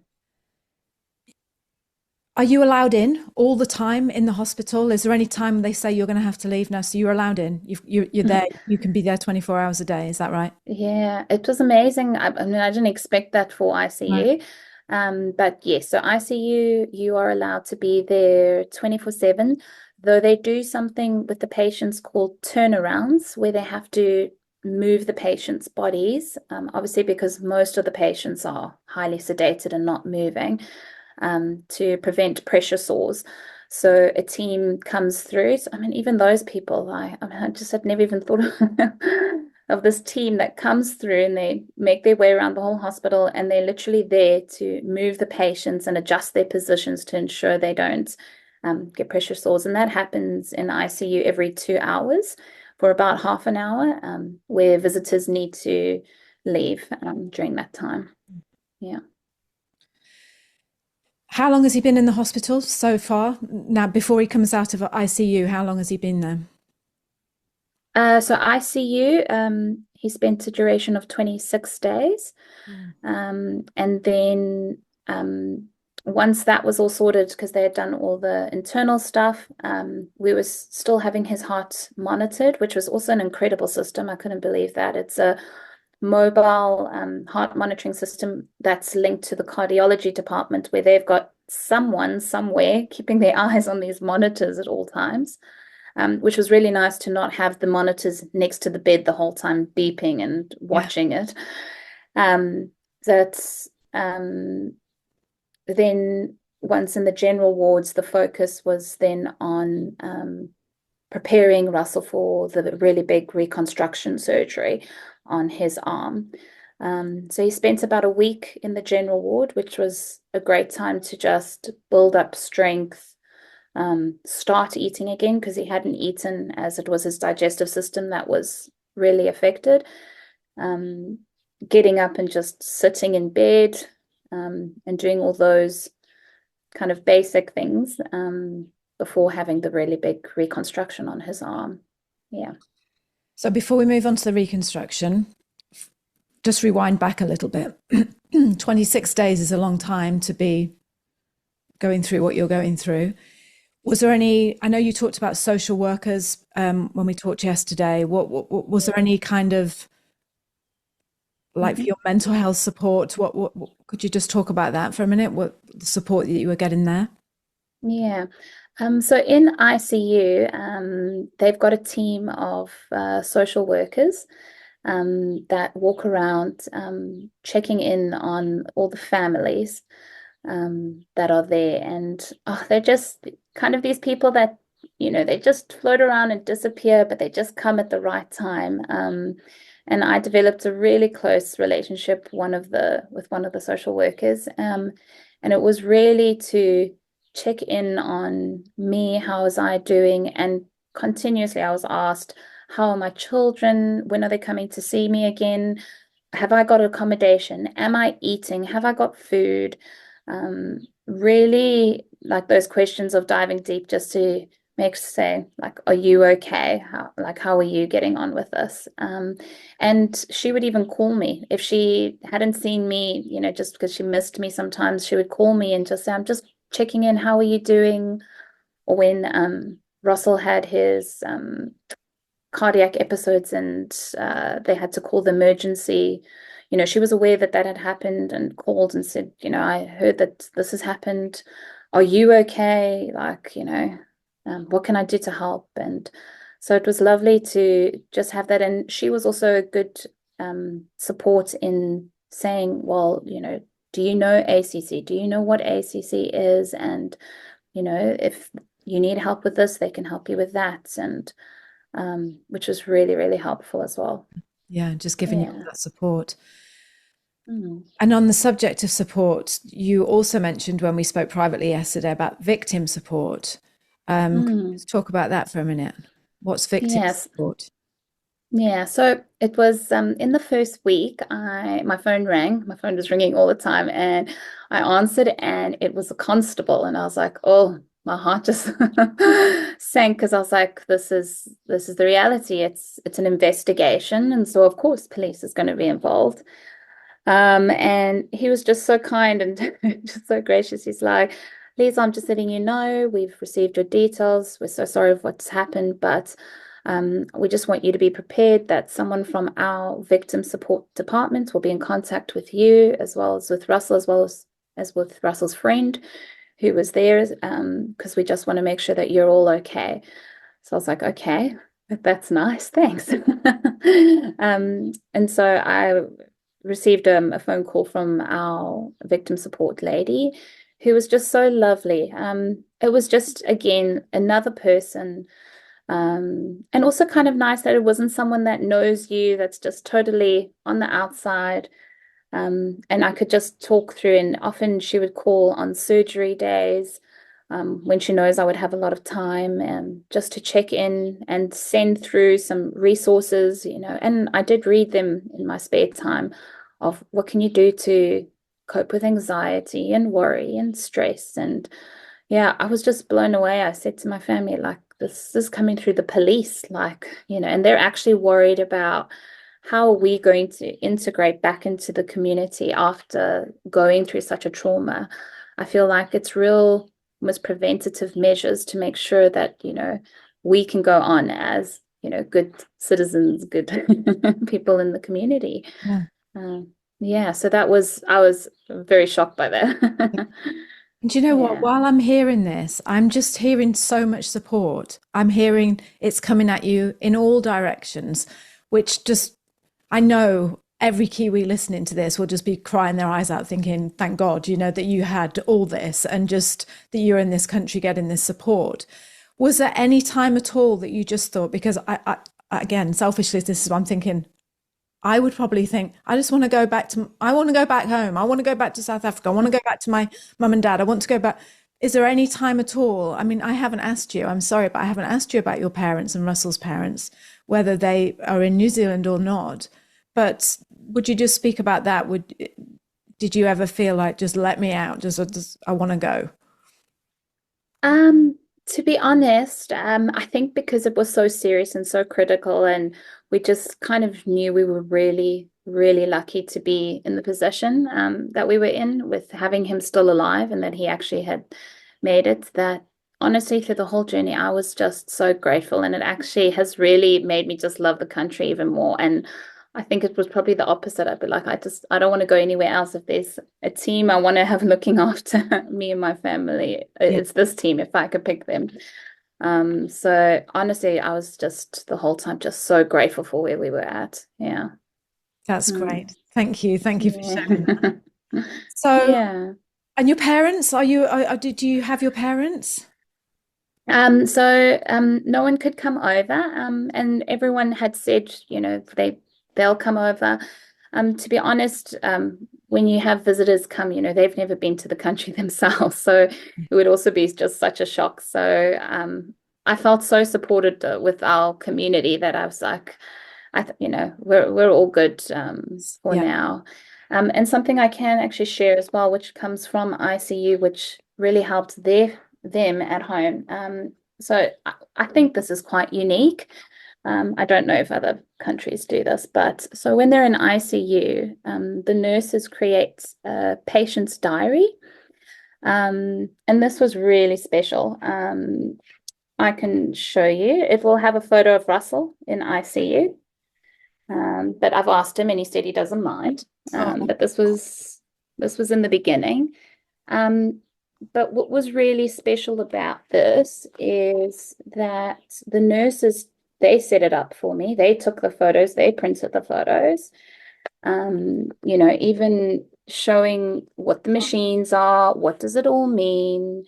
Are you allowed in all the time in the hospital? Is there any time they say you're going to have to leave now? So you're allowed in. You're there. You can be there 24 hours a day. Is that right? Yeah, it was amazing. I mean, I didn't expect that for ICU. But yes, so ICU, you are allowed to be there 24/7, though they do something with the patients called turnarounds, where they have to move the patient's bodies, obviously because most of the patients are highly sedated and not moving, to prevent pressure sores. So a team comes through. So, I mean, even those people, I just had never even thought of this team that comes through, and they make their way around the whole hospital, and they're literally there to move the patients and adjust their positions to ensure they don't get pressure sores. And that happens in ICU every 2 hours for about half an hour, where visitors need to leave during that time. Yeah. How long has he been in the hospital so far? Now, before he comes out of ICU, how long has he been there? So ICU, he spent a duration of 26 days. And then once that was all sorted, because they had done all the internal stuff, we were still having his heart monitored, which was also an incredible system. I couldn't believe that. It's a mobile heart monitoring system that's linked to the cardiology department, where they've got someone somewhere keeping their eyes on these monitors at all times, which was really nice to not have the monitors next to the bed the whole time beeping and watching it. Then once in the general wards, the focus was then on preparing Russell for the really big reconstruction surgery on his arm. So he spent about a week in the general ward, which was a great time to just build up strength, start eating again, because he hadn't eaten, as it was his digestive system that was really affected. Getting up and just sitting in bed, and doing all those kind of basic things before having the really big reconstruction on his arm. Yeah. So before we move on to the reconstruction, just rewind back a little bit. 26 days is a long time to be going through what you're going through. Was there any, I know you talked about social workers when we talked yesterday. What was there any kind of, like, for your mental health support? What could you just talk about that for a minute? What the support that you were getting there? Yeah. So in ICU, they've got a team of social workers that walk around checking in on all the families that are there. And they're just kind of these people that, they just float around and disappear, but they just come at the right time. And I developed a really close relationship with one of the social workers. And it was really to check in on me, how was I doing? And continuously I was asked, how are my children? When are they coming to see me again? Have I got accommodation? Am I eating? Have I got food? Really, like, those questions of diving deep just to say, like, are you okay? How are you getting on with this? And she would even call me if she hadn't seen me, just because she missed me. Sometimes she would call me and just say, I'm just checking in. How are you doing? Or when Russell had his cardiac episodes and they had to call the emergency, she was aware that had happened and called and said, I heard that this has happened. Are you okay? Like, what can I do to help? And so it was lovely to just have that. And she was also a good support in saying, well, do you know ACC? Do you know what ACC is? And, if you need help with this, they can help you with that. And which was really, really helpful as well. Yeah, just giving you all Yeah. that support. Mm. And on the subject of support, you also mentioned when we spoke privately yesterday about victim support. Could you Mm. just talk about that for a minute? What's victim Yes. support? Yeah. So it was in the first week, my phone rang. My phone was ringing all the time, and I answered, and it was a constable, and I was like, oh, my heart just sank, because I was like, this is the reality. It's an investigation, and so of course police is going to be involved. And he was just so kind and just so gracious. He's like, Leizl, I'm just letting you know we've received your details. We're so sorry of what's happened, but we just want you to be prepared that someone from our victim support department will be in contact with you, as well as with Russell, as well as with Russell's friend who was there, because we just want to make sure that you're all okay. So I was like, okay, that's nice, thanks. And so I received a phone call from our victim support lady, who was just so lovely. It was just, again, another person, and also kind of nice that it wasn't someone that knows you, that's just totally on the outside. And I could just talk through, and often she would call on surgery days, when she knows I would have a lot of time, just to check in and send through some resources, and I did read them in my spare time of what can you do to cope with anxiety and worry and stress. And yeah, I was just blown away. I said to my family, like, this is coming through the police, like, and they're actually worried about how are we going to integrate back into the community after going through such a trauma. I feel like it's real, almost preventative measures to make sure that, we can go on as, good citizens, good people in the community. Yeah. Yeah, so I was very shocked by that. And do you know what? Yeah. While I'm hearing this, I'm just hearing so much support. I'm hearing it's coming at you in all directions, which just, I know every Kiwi listening to this will just be crying their eyes out thinking, thank God, that you had all this and just that you're in this country getting this support. Was there any time at all that you just thought, because I again, selfishly, this is what I'm thinking, I would probably think, I want to go back home. I want to go back to South Africa. I want to go back to my mum and dad. I want to go back. Is there any time at all? I mean, I haven't asked you, I'm sorry, but I haven't asked you about your parents and Russell's parents, whether they are in New Zealand or not. But would you just speak about that? Did you ever feel like, just let me out? Just I want to go? To be honest, I think because it was so serious and so critical, and we just kind of knew we were really, really lucky to be in the position that we were in with having him still alive and that he actually had made it. That honestly, through the whole journey, I was just so grateful, and it actually has really made me just love the country even more. And I think it was probably the opposite. I'd be like, I don't want to go anywhere else. If there's a team I want to have looking after me and my family, Yeah, it's this team if I could pick them. So honestly, I was just the whole time just so grateful for where we were at. Yeah. that's Mm. great. Thank you. Thank you for sharing. Yeah. So, Yeah. and your parents, did you have your parents? No one could come over, and everyone had said, they'll come over. To be honest, when you have visitors come, they've never been to the country themselves, so it would also be just such a shock. So I felt so supported with our community that I was like, we're all good for Yeah. now. And something I can actually share as well, which comes from ICU, which really helped them at home. So I think this is quite unique. I don't know if other countries do this, but so when they're in ICU, the nurses create a patient's diary. And this was really special. I can show you. It will have a photo of Russell in ICU. But I've asked him and he said he doesn't mind. Oh, But this was in the beginning. Um, but what was really special about this is that the nurses, they set it up for me. They took the photos, they printed the photos. Even showing what the machines are, what does it all mean?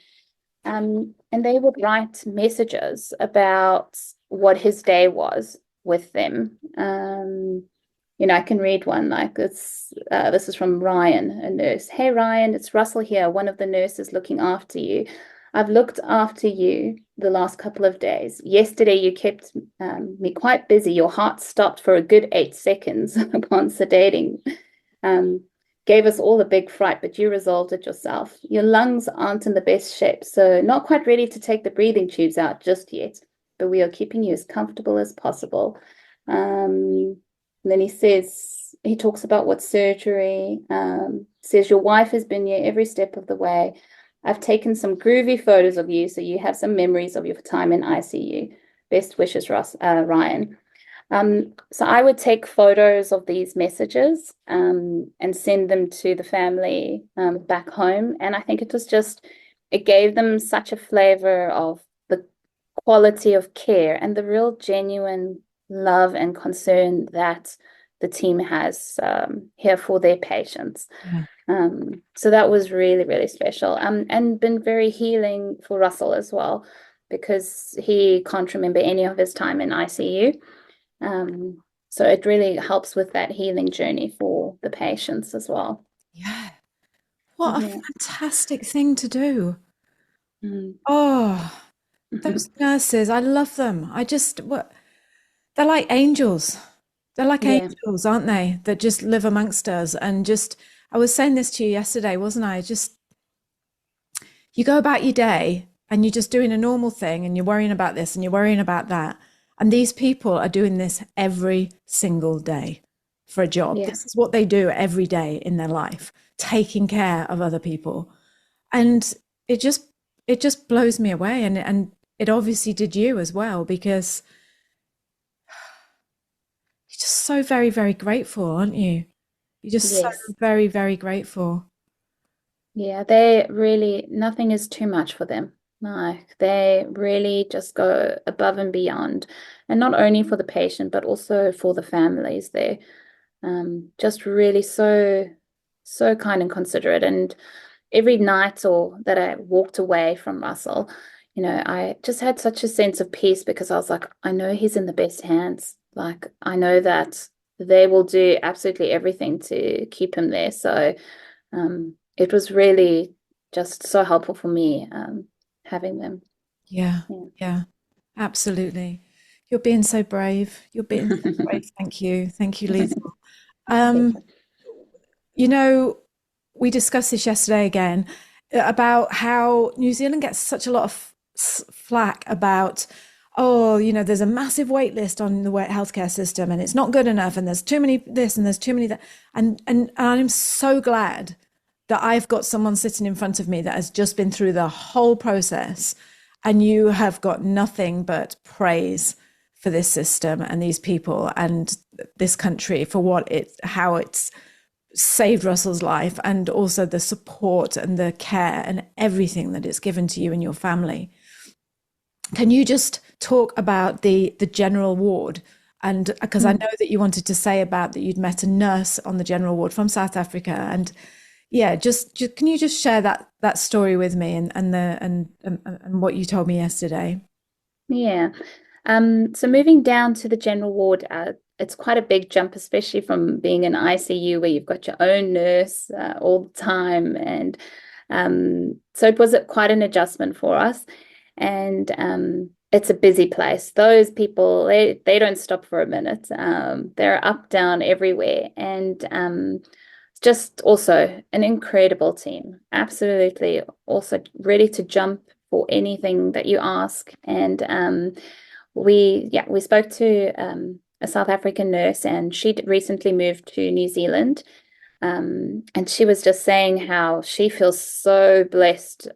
And they would write messages about what his day was with them. I can read one like this is from Ryan, a nurse. Hey Ryan, it's Russell here, one of the nurses looking after you. I've looked after you the last couple of days. Yesterday you kept me quite busy. Your heart stopped for a good 8 seconds upon sedating. Um, Gave us all a big fright, but you resolved it yourself. Your lungs aren't in the best shape, so not quite ready to take the breathing tubes out just yet, but we are keeping you as comfortable as possible. And then he talks about what surgery, says your wife has been here every step of the way. I've taken some groovy photos of you, so you have some memories of your time in ICU. Best wishes, Ryan. So I would take photos of these messages and send them to the family back home. And I think it gave them such a flavor of the quality of care and the real genuine love and concern that the team has here for their patients. yeah. So that was really, really special and been very healing for Russell as well, because he can't remember any of his time in ICU. So it really helps with that healing journey for the patients as well. Yeah. What a Yeah. fantastic thing to do. Mm. Oh, those nurses, I love them. They're like angels. They're like Yeah. angels, aren't they? That just live amongst us and I was saying this to you yesterday, wasn't I? You go about your day and you're just doing a normal thing and you're worrying about this and you're worrying about that. And these people are doing this every single day for a job. Yeah. This is what they do every day in their life, taking care of other people. And it just blows me away. And it obviously did you as well, because you're just so very, very grateful, aren't you? You're just so Yes. very, very grateful. Yeah. They really, nothing is too much for them. Like they really just go above and beyond. And not only for the patient, but also for the families. They're just really so, so kind and considerate. And every night or that I walked away from Russell, I just had such a sense of peace because I was like, I know he's in the best hands. Like, I know that they will do absolutely everything to keep him there. So it was really just so helpful for me having them. Yeah, Yeah. yeah, absolutely. You're being so brave. You're being so brave. Thank you. Thank you, Lisa. Um, Pleasure. you know, we discussed this yesterday again about how New Zealand gets such a lot of flack about, oh, there's a massive wait list on the healthcare system and it's not good enough and there's too many this and there's too many that. And I'm so glad that I've got someone sitting in front of me that has just been through the whole process, and you have got nothing but praise for this system and these people and this country for how it's saved Russell's life, and also the support and the care and everything that it's given to you and your family. Can you just talk about the general ward? And because I know that you wanted to say about that you'd met a nurse on the general ward from South Africa, and yeah, just can you just share that story with me and what you told me yesterday? Yeah. So moving down to the general ward, it's quite a big jump, especially from being in ICU where you've got your own nurse all the time. And so it was quite an adjustment for us. And it's a busy place. Those people, they don't stop for a minute. They're up, down, everywhere. And just also an incredible team. Absolutely. Also ready to jump for anything that you ask. And we spoke to a South African nurse, and she'd recently moved to New Zealand. And she was just saying how she feels so blessed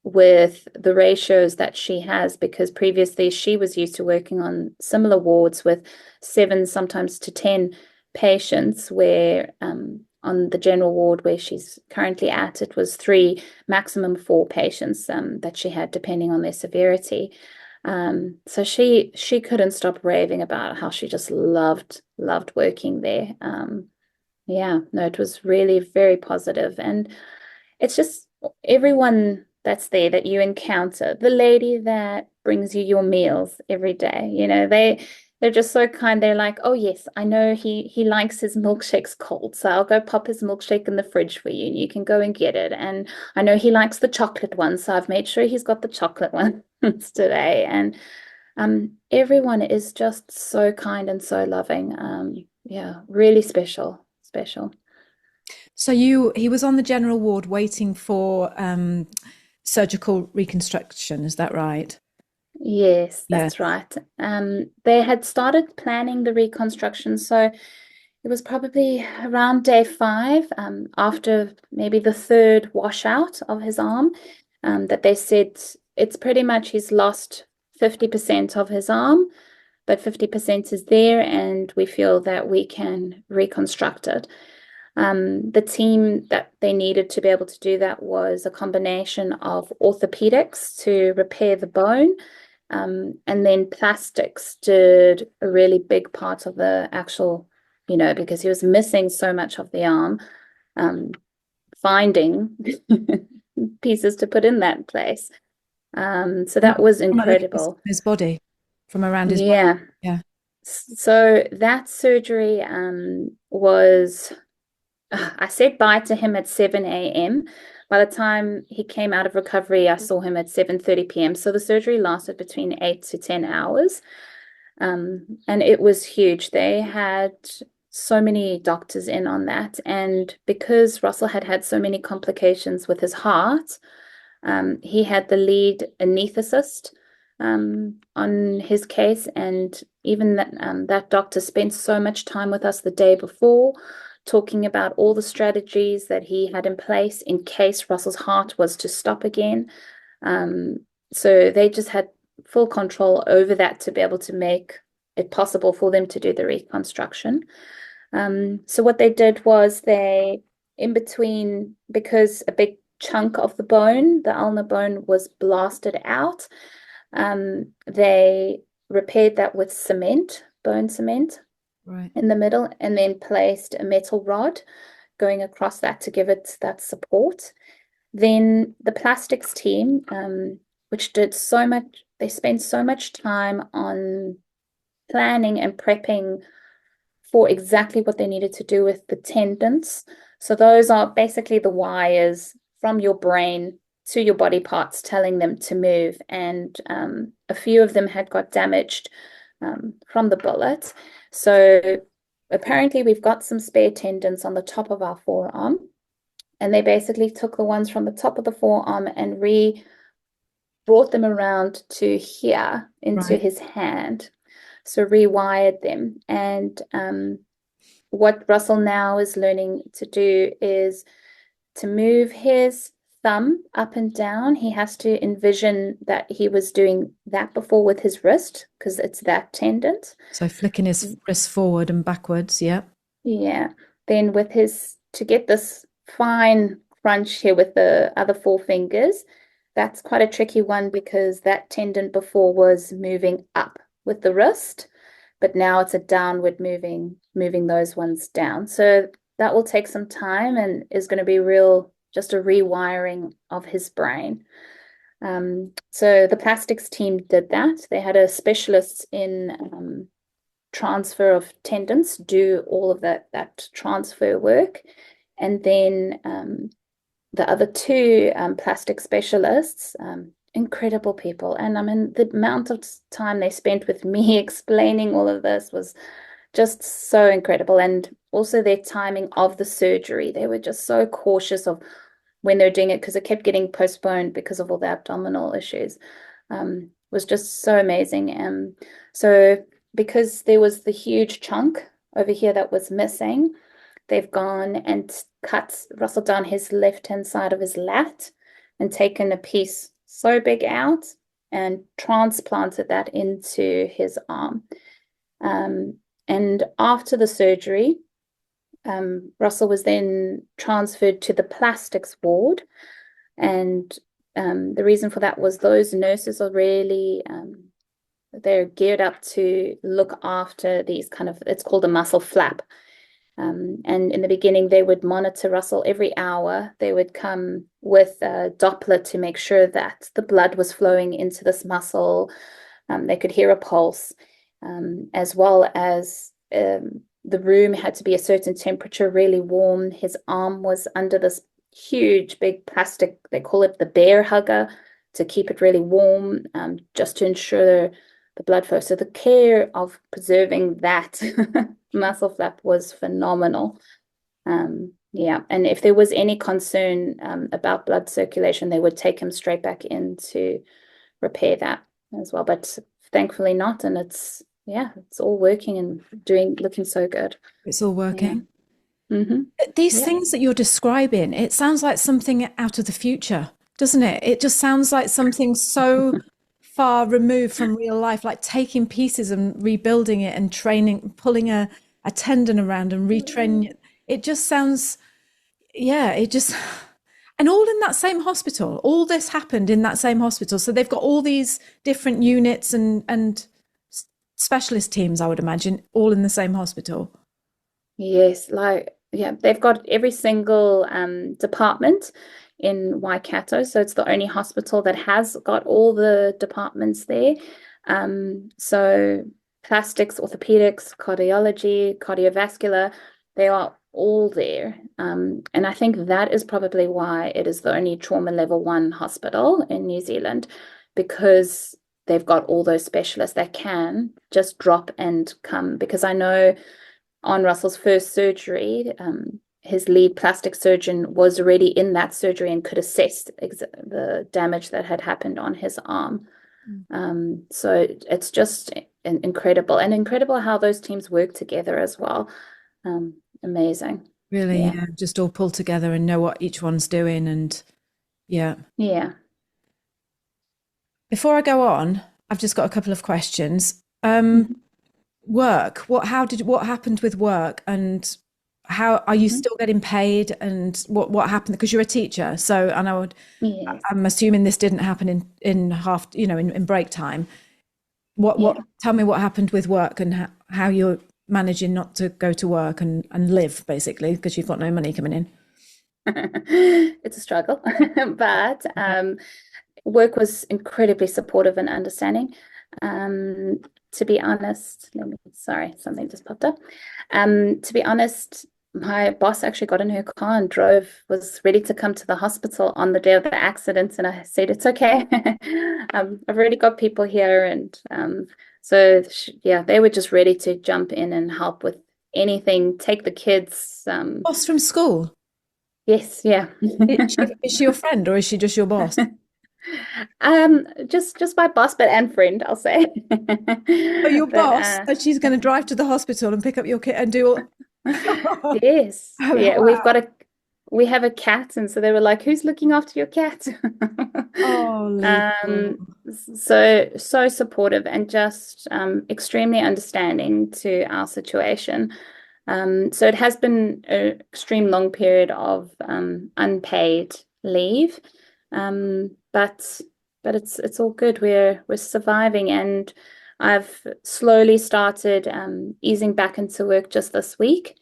with the ratios that she has, because previously she was used to working on similar wards with 7, sometimes to 10 patients, where on the general ward where she's currently at, it was 3, maximum 4 patients that she had, depending on their severity. So she couldn't stop raving about how she just loved working there. Yeah, no, it was really very positive. And it's just everyone that's there that you encounter, the lady that brings you your meals every day, they're just so kind. They're like, oh yes, I know he likes his milkshakes cold, so I'll go pop his milkshake in the fridge for you and you can go and get it. And I know he likes the chocolate one, so I've made sure he's got the chocolate ones today. And everyone is just so kind and so loving. Yeah, really special. So he was on the general ward waiting for surgical reconstruction, is that right? Yes, Yeah. that's right. They had started planning the reconstruction, so it was probably around day 5, after maybe the 3rd washout of his arm, that they said it's pretty much he's lost 50% of his arm, but 50% is there, and we feel that we can reconstruct it. The team that they needed to be able to do that was a combination of orthopedics to repair the bone, and then plastics did a really big part of the actual, because he was missing so much of the arm, finding pieces to put in that place. So that was incredible. His body, from around his body. Yeah. Yeah. So that surgery was, I said bye to him at 7 a.m. By the time he came out of recovery, I saw him at 7:30 p.m. So the surgery lasted between 8 to 10 hours. And it was huge. They had so many doctors in on that. And because Russell had so many complications with his heart, he had the lead anesthetist on his case. And even that doctor spent so much time with us the day before, talking about all the strategies that he had in place in case Russell's heart was to stop again. So they just had full control over that to be able to make it possible for them to do the reconstruction. So what they did was in between, because a big chunk of the bone, the ulnar bone, was blasted out, they repaired that with bone cement. Right. In the middle, and then placed a metal rod going across that to give it that support. Then the plastics team, which did so much, they spent so much time on planning and prepping for exactly what they needed to do with the tendons. So those are basically the wires from your brain to your body parts telling them to move. And a few of them had got damaged from the bullet. So apparently we've got some spare tendons on the top of our forearm, and they basically took the ones from the top of the forearm and brought them around to here into Right. his hand, so rewired them. And what Russell now is learning to do is to move his thumb up and down. He has to envision that he was doing that before with his wrist because it's that tendon. So flicking his wrist forward and backwards. Yeah. Yeah. Then with his, to get this fine crunch here with the other four fingers, that's quite a tricky one because that tendon before was moving up with the wrist, but now it's a downward moving those ones down. So that will take some time and is going to be just a rewiring of his brain. So the plastics team did that. They had a specialist in transfer of tendons do all of that transfer work. And then the other two plastic specialists, incredible people. And I mean, the amount of time they spent with me explaining all of this was just so incredible. And also their timing of the surgery. They were just so cautious of when they're doing it because it kept getting postponed because of all the abdominal issues. Was just so amazing. So because there was the huge chunk over here that was missing, they've gone and cut Russell down his left-hand side of his lat and taken a piece so big out and transplanted that into his arm. And after the surgery, Russell was then transferred to the plastics ward. And the reason for that was those nurses are really, they're geared up to look after these kind of, it's called a muscle flap. And in the beginning, they would monitor Russell every hour. They would come with a Doppler to make sure that the blood was flowing into this muscle. They could hear a pulse, as well as the room had to be a certain temperature, really warm. His arm was under this huge, big plastic, they call it the bear hugger, to keep it really warm, just to ensure the blood flow. So the care of preserving that muscle flap was phenomenal. Yeah, and if there was any concern about blood circulation, they would take him straight back in to repair that as well. But thankfully not, and it's all working and looking so good. It's all working. Yeah. Mm-hmm. These things that you're describing, it sounds like something out of the future, doesn't it? It just sounds like something so far removed from real life, like taking pieces and rebuilding it and training, pulling a tendon around and retraining it. It just sounds, and all in that same hospital. All this happened in that same hospital. So they've got all these different units and specialist teams, I would imagine, all in the same hospital. Yes, they've got every single department in Waikato. So it's the only hospital that has got all the departments there. So plastics, orthopedics, cardiology, cardiovascular, they are all there. And I think that is probably why it is the only trauma level 1 hospital in New Zealand, because they've got all those specialists that can just drop and come. Because I know on Russell's first surgery, his lead plastic surgeon was already in that surgery and could assess the damage that had happened on his arm. So it's just incredible, and incredible how those teams work together as well. Amazing. Really, just all pull together and know what each one's doing. And yeah. Before I go on, I've just got a couple of questions. Work. What happened with work, and how are you still getting paid, and what happened? Because you're a teacher, so I'm assuming this didn't happen in half, in break time. Tell me what happened with work and how you're managing not to go to work and live, basically, because you've got no money coming in. It's a struggle, but work was incredibly supportive and understanding. To be honest, sorry, something just popped up. To be honest, my boss actually got in her car and was ready to come to the hospital on the day of the accident. And I said, it's okay. I've already got people here. And so, they were just ready to jump in and help with anything, take the kids. Boss from school? Yes, yeah. Is she your friend, or is she just your boss? Just my boss, but and friend, I'll say. Oh, your But boss, and she's going to drive to the hospital and pick up your kid and do all. yes, yeah, Wow. we have a cat, and so they were like, "Who's looking after your cat?" Oh, Leizl. Um, so supportive and just extremely understanding to our situation. So it has been an extreme long period of unpaid leave, but it's all good. We're surviving, and I've slowly started easing back into work just this week,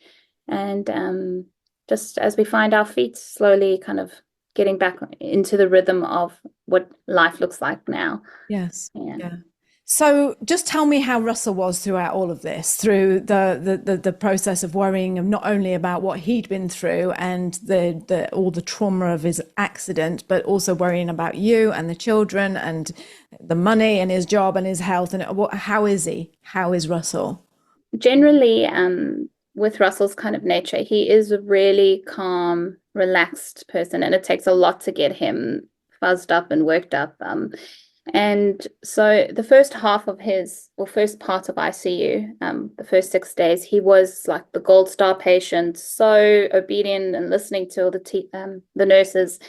and just as we find our feet, slowly kind of getting back into the rhythm of what life looks like now. Yes. Yeah. Yeah. So just tell me how Russell was throughout all of this, through the process of worrying of not only about what he'd been through and the all the trauma of his accident, but also worrying about you and the children and the money and his job and his health. And how is he? How is Russell? Generally, with Russell's kind of nature, he is a really calm, relaxed person, and it takes a lot to get him fuzzed up and worked up. And so the first half of his, or first part of ICU, the first 6 days, he was like the gold star patient, so obedient and listening to all the nurses,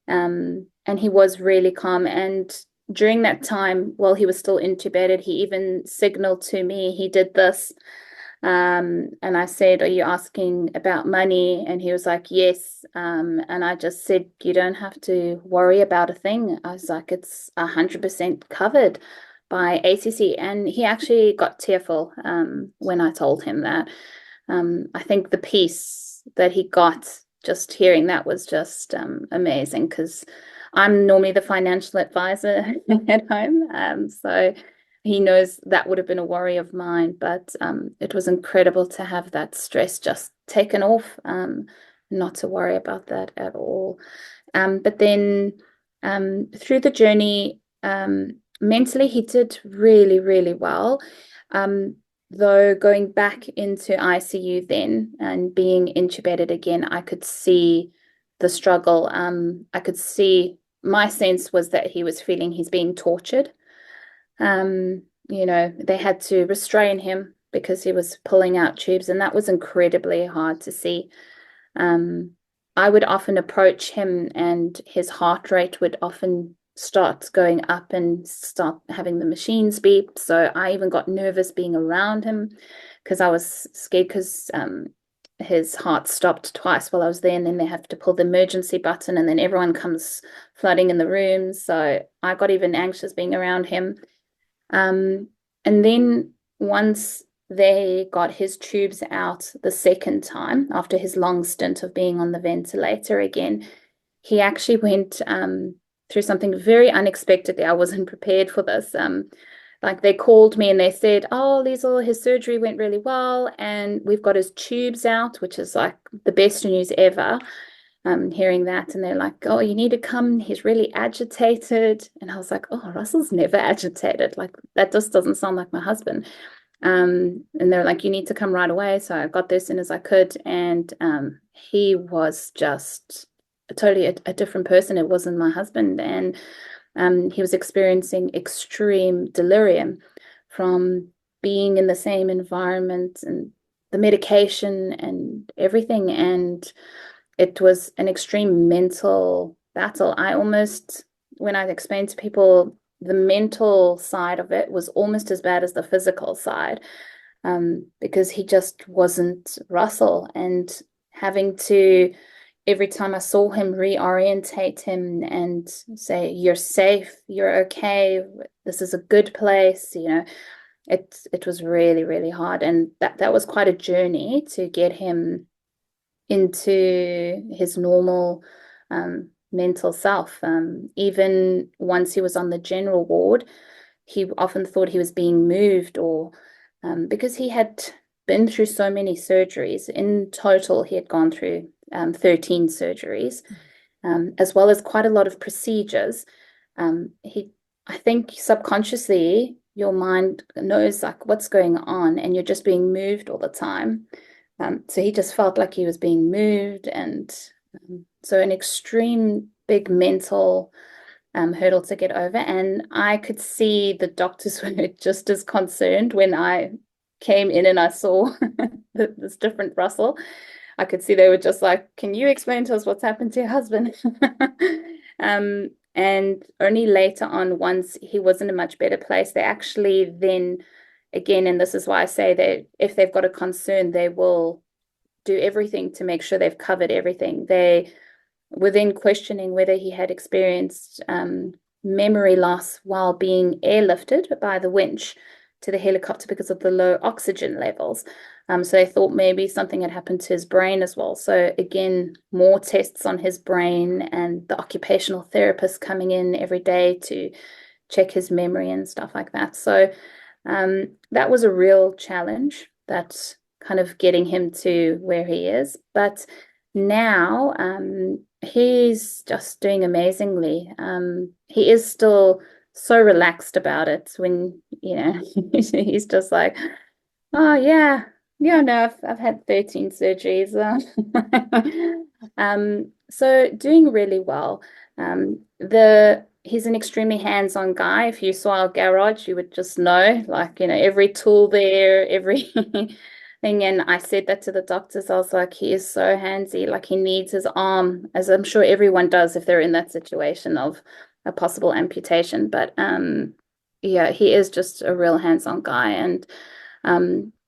and he was really calm. And during that time, while he was still intubated, he even signaled to me. He did this. And I said, "Are you asking about money?" And he was like, "Yes." And I just said, "You don't have to worry about a thing." I was like, "It's 100% covered by ACC." And he actually got tearful when I told him that. I think the peace that he got just hearing that was just amazing, because I'm normally the financial advisor at home. So he knows that would have been a worry of mine, but it was incredible to have that stress just taken off, not to worry about that at all. But then through the journey, mentally, he did really, really well. Though going back into ICU then and being intubated again, I could see the struggle. I could see, my sense was that he was feeling he's being tortured. They had to restrain him because he was pulling out tubes, and that was incredibly hard to see. Um, I would often approach him, and his heart rate would often start going up and start having the machines beep. So I even got nervous being around him because I was scared, because his heart stopped twice while I was there, and then they have to pull the emergency button, and then everyone comes flooding in the room. So I got even anxious being around him. And then once they got his tubes out the second time, after his long stint of being on the ventilator again, he actually went through something very unexpectedly. I wasn't prepared for this. Like they called me and they said, "Oh, Leizl, his surgery went really well, and we've got his tubes out," which is like the best news ever. Hearing that, and they're like, "Oh, you need to come. He's really agitated." And I was like, "Oh, Russell's never agitated. Like that just doesn't sound like my husband." And they're like, "You need to come right away." So I got there as soon as I could, and he was just totally a different person. It wasn't my husband, and he was experiencing extreme delirium from being in the same environment and the medication and everything. And it was an extreme mental battle. When I explained to people, the mental side of it was almost as bad as the physical side, because he just wasn't Russell. And having to, every time I saw him, reorientate him and say, "You're safe, you're okay, this is a good place," it was really, really hard. And that was quite a journey to get him into his normal mental self. Even once he was on the general ward, he often thought he was being moved, or because he had been through so many surgeries. In total, he had gone through 13 surgeries, as well as quite a lot of procedures. I think subconsciously, your mind knows like what's going on, and you're just being moved all the time. So he just felt like he was being moved, and so an extreme big mental hurdle to get over. And I could see the doctors were just as concerned when I came in and I saw this different Russell. I could see they were just like, can you explain to us what's happened to your husband? And only later on, once he was in a much better place, they actually then, again, and this is why I say that if they've got a concern, they will do everything to make sure they've covered everything. They were then questioning whether he had experienced memory loss while being airlifted by the winch to the helicopter because of the low oxygen levels. So they thought maybe something had happened to his brain as well. So again, more tests on his brain, and the occupational therapist coming in every day to check his memory and stuff like that. So that was a real challenge, that kind of getting him to where he is. But now he's just doing amazingly. He is still so relaxed about it when, he's just like, oh yeah, no, I've had 13 surgeries. So doing really well. He's an extremely hands-on guy. If you saw our garage, you would just know, like, every tool there, everything. And I said that to the doctors. I was like, he is so handsy. Like, he needs his arm, as I'm sure everyone does if they're in that situation of a possible amputation. But yeah, he is just a real hands-on guy. And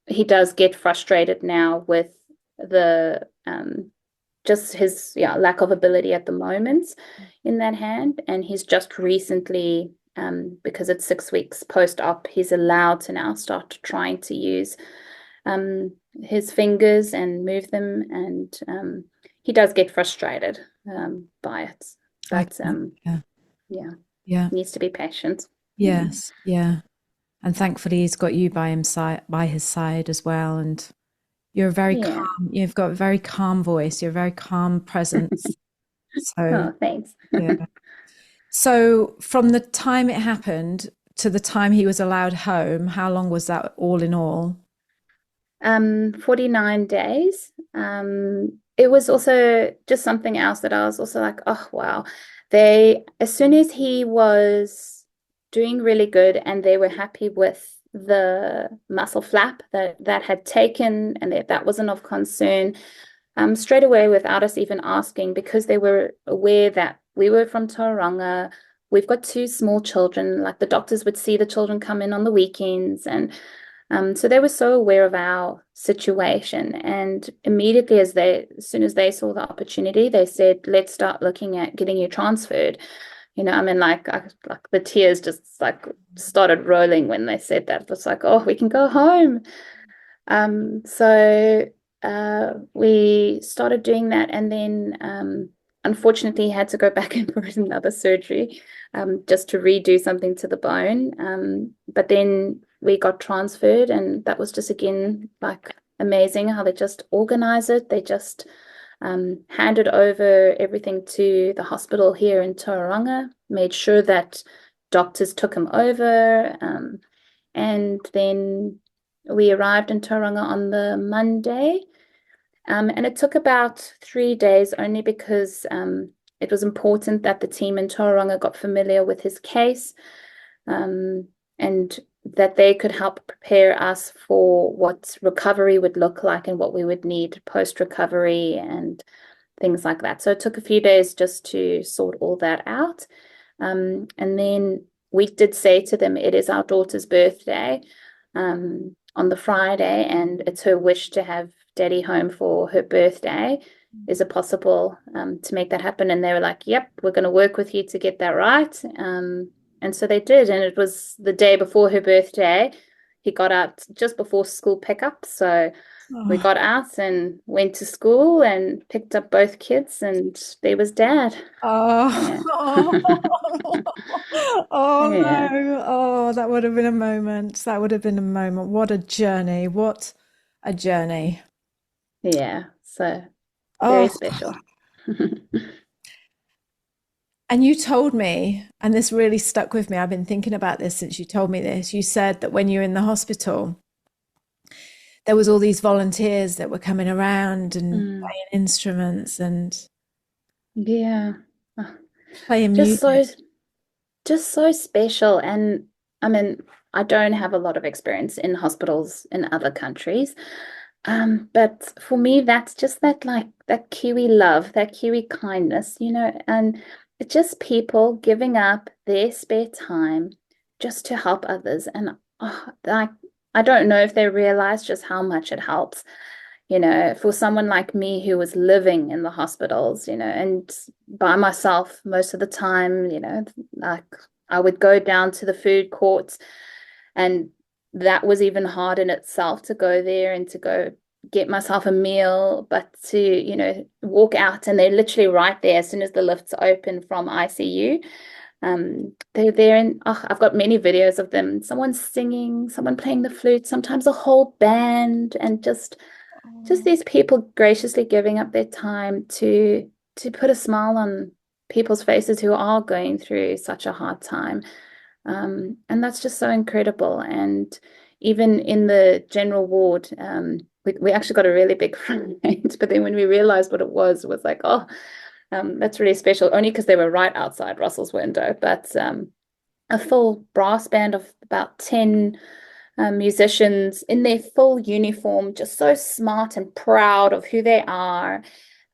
he does get frustrated now with the just his lack of ability at the moment in that hand. And he's just recently, because it's 6 weeks post-op, he's allowed to now start trying to use his fingers and move them. And he does get frustrated by it. But yeah, needs to be patient. Yes, yeah. And thankfully he's got you by his side as well. And you're very calm. You've got a very calm voice. You're a very calm presence. So thanks. yeah. So from the time it happened to the time he was allowed home, how long was that all in all? 49 days. It was also just something else that I was also like, oh wow. As soon as he was doing really good and they were happy with the muscle flap that had taken, and that wasn't of concern, straight away, without us even asking, because they were aware that we were from Tauranga. We've got 2 small children. Like, the doctors would see the children come in on the weekends, and so they were so aware of our situation. And immediately, as soon as they saw the opportunity, they said, let's start looking at getting you transferred. I mean, like the tears just like started rolling when they said that. It was like, oh, we can go home. So we started doing that, and then unfortunately had to go back in for another surgery just to redo something to the bone. But then we got transferred, and that was just, again, like, amazing how they just organize it. They just handed over everything to the hospital here in Tauranga, made sure that doctors took him over, and then we arrived in Tauranga on the Monday, and it took about 3 days, only because it was important that the team in Tauranga got familiar with his case, and that they could help prepare us for what recovery would look like and what we would need post-recovery and things like that. So it took a few days just to sort all that out. And then we did say to them, it is our daughter's birthday on the Friday, and it's her wish to have Daddy home for her birthday. Is it possible to make that happen? And they were like, yep, we're going to work with you to get that right. And so they did. And it was the day before her birthday. He got out just before school pickup. So we got out and went to school and picked up both kids, and there was Dad. Oh Yeah. no. Oh, that would have been a moment. That would have been a moment. What a journey. What a journey. Yeah. So very special. And you told me, and this really stuck with me, I've been thinking about this since you told me this. You said that when you were in the hospital, there was all these volunteers that were coming around and playing instruments and Yeah. playing Just music. just so special. And I mean, I don't have a lot of experience in hospitals in other countries. But for me, that's just that like that Kiwi love, that Kiwi kindness, and it's just people giving up their spare time just to help others. And like I don't know if they realize just how much it helps, for someone like me who was living in the hospitals, and by myself most of the time, like I would go down to the food courts, and that was even hard in itself to go there and to go get myself a meal, but to, walk out and they're literally right there as soon as the lifts open from ICU. They're there, and I've got many videos of them. Someone singing, someone playing the flute, sometimes a whole band, and just these people graciously giving up their time to put a smile on people's faces who are going through such a hard time. And that's just so incredible. And even in the general ward, we actually got a really big front plate, but then when we realized what it was like, oh, that's really special, only because they were right outside Russell's window. But a full brass band of about 10 musicians in their full uniform, just so smart and proud of who they are,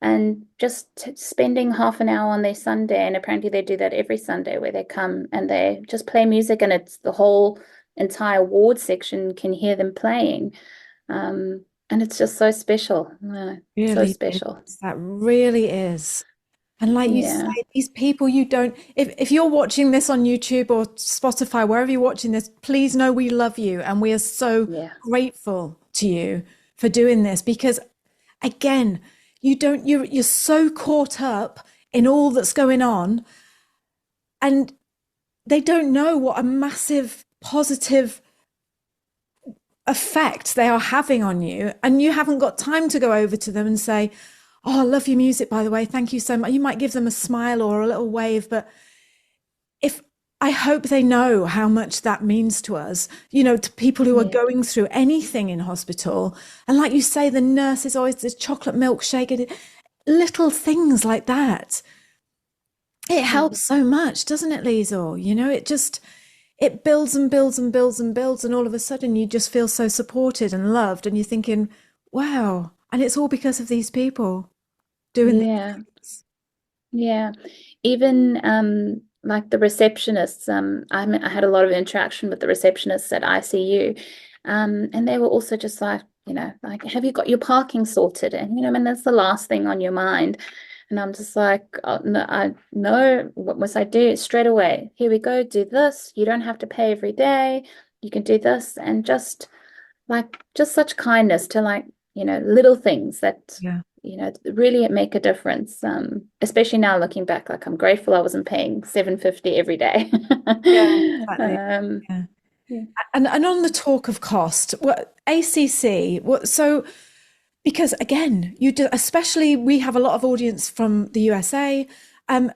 and just spending half an hour on their Sunday. And apparently they do that every Sunday, where they come and they just play music, and it's the whole entire ward section can hear them playing. And it's just so special. So Really special. is. That really is. And like you say, Yeah. these people you don't, if you're watching this on YouTube or Spotify, wherever you're watching this, please know we love you and we are so Yeah. grateful to you for doing this, because again, you're so caught up in all that's going on, and they don't know what a massive positive effect they are having on you, and you haven't got time to go over to them and say, oh, I love your music, by the way, thank you so much. You might give them a smile or a little wave, but I hope they know how much that means to us, to people who are going through anything in hospital. And like you say, the nurse is always this chocolate milkshake, and little things like that. It helps so much, doesn't it, Leizl? It builds and builds and builds and builds, and all of a sudden you just feel so supported and loved, and you're thinking, wow. And it's all because of these people doing this. Yeah. Even like the receptionists, I had a lot of interaction with the receptionists at ICU. And they were also just like, like, have you got your parking sorted? And, I mean, that's the last thing on your mind. And I'm just like, oh, no, what must I do? Straight away. Here we go, do this. You don't have to pay every day. You can do this. And just such kindness to little things that, really make a difference. Especially now looking back, like I'm grateful I wasn't paying $7.50 every day. Yeah, exactly. Yeah. And on the talk of cost, ACC, so because again, especially we have a lot of audience from the USA.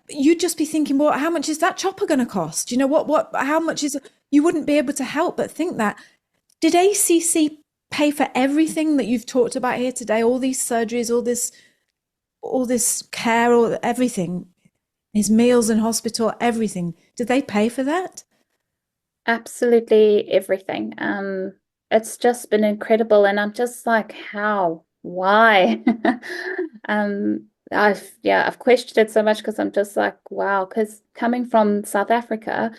You'd just be thinking, well, how much is that chopper going to cost? How much you wouldn't be able to help but think that. Did ACC pay for everything that you've talked about here today? All these surgeries, all this care, or everything, his meals in hospital, everything. Did they pay for that? Absolutely everything. It's just been incredible, and I'm just like, how? Why? I've questioned it so much, because I'm just like, wow, because coming from South Africa,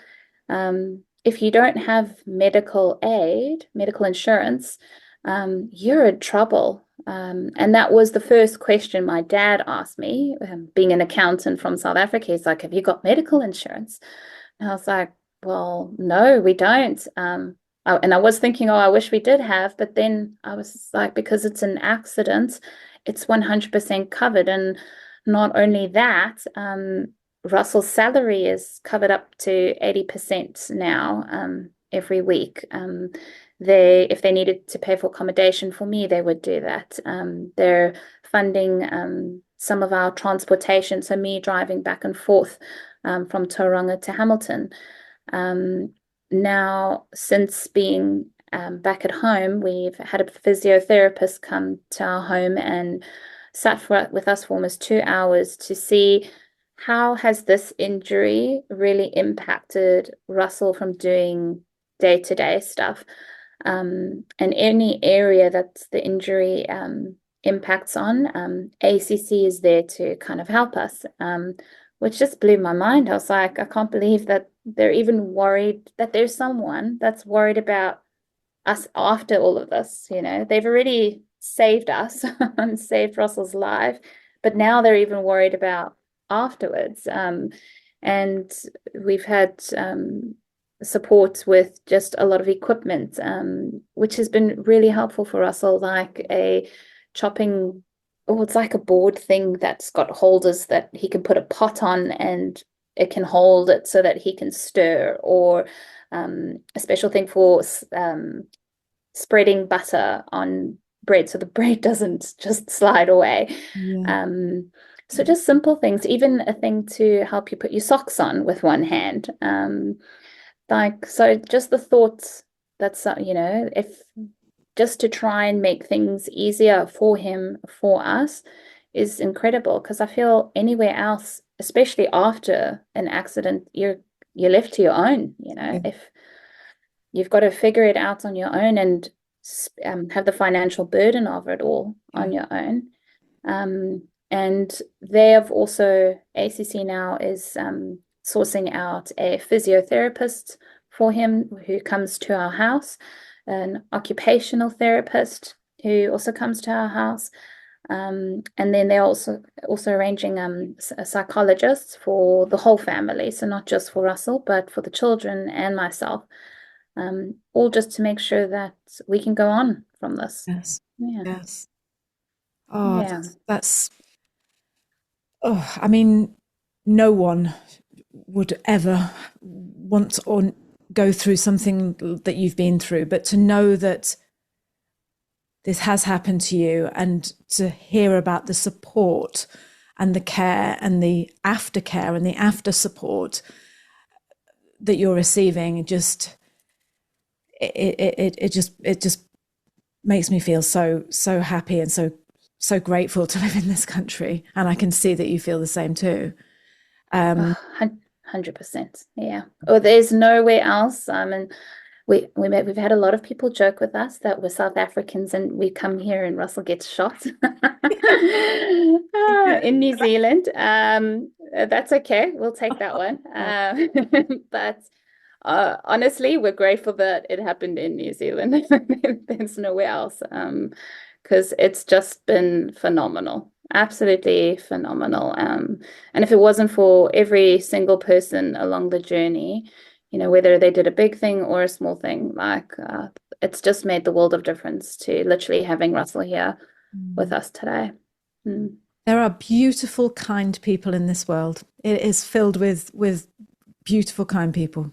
if you don't have medical aid, medical insurance, you're in trouble. And that was the first question my dad asked me, being an accountant from South Africa. He's like, have you got medical insurance? And I was like, well, no, we don't. And I was thinking, oh, I wish we did have, but then I was like, because it's an accident, it's 100% covered. And not only that, Russell's salary is covered up to 80% now, every week. If they needed to pay for accommodation for me, they would do that. They're funding some of our transportation, so me driving back and forth from Tauranga to Hamilton. Now, since being back at home, we've had a physiotherapist come to our home and sat with us for almost 2 hours to see how has this injury really impacted Russell from doing day-to-day stuff? And any area that the injury impacts on, ACC is there to kind of help us, which just blew my mind. I was like, I can't believe that they're even worried that there's someone that's worried about us after all of this. They've already saved us and saved Russell's life, but now they're even worried about afterwards. And we've had support with just a lot of equipment, which has been really helpful for Russell, like a chopping, it's like a board thing that's got holders that he can put a pot on and it can hold it so that he can stir, or a special thing for spreading butter on bread so the bread doesn't just slide away. Yeah. So just simple things, even a thing to help you put your socks on with one hand. So just the thoughts that's, if just to try and make things easier for him, for us, is incredible, because I feel anywhere else, especially after an accident, you're left to your own, if you've got to figure it out on your own and have the financial burden of it all on your own. And they have also, ACC now is sourcing out a physiotherapist for him who comes to our house, an occupational therapist who also comes to our house. And then they're also arranging psychologists for the whole family. So not just for Russell, but for the children and myself. All just to make sure that we can go on from this. Yes. Yeah. Yes. Oh, Yeah. that's I mean, no one would ever want or go through something that you've been through, but to know that this has happened to you and to hear about the support and the care and the aftercare and the after support that you're receiving, it just makes me feel so happy and so grateful to live in this country. And I can see that you feel the same too. 100%. Yeah. Or there's nowhere else. And we've had a lot of people joke with us that we're South Africans and we come here and Russell gets shot in New Zealand. That's okay. We'll take that one. But honestly, we're grateful that it happened in New Zealand. There's nowhere else, because it's just been phenomenal. Absolutely phenomenal. And if it wasn't for every single person along the journey, whether they did a big thing or a small thing, it's just made the world of difference to literally having Russell here with us today. There are beautiful, kind people in this world. It is filled with beautiful, kind people.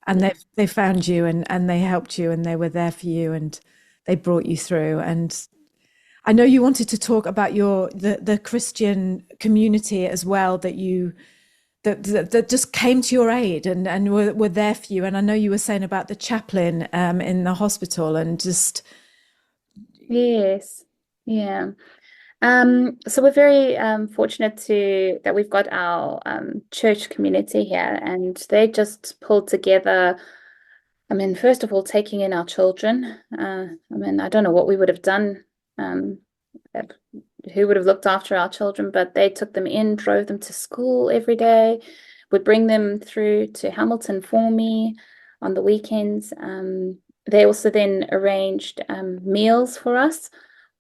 And they found you and they helped you and they were there for you and they brought you through. And I know you wanted to talk about the Christian community as well, that just came to your aid and were there for you. And I know you were saying about the chaplain in the hospital and just. Yes. Yeah. So we're very fortunate that we've got our church community here, and they just pulled together. I mean, first of all, taking in our children. I don't know what we would have done, who would have looked after our children, but they took them in, drove them to school every day, would bring them through to Hamilton for me on the weekends. They also then arranged meals for us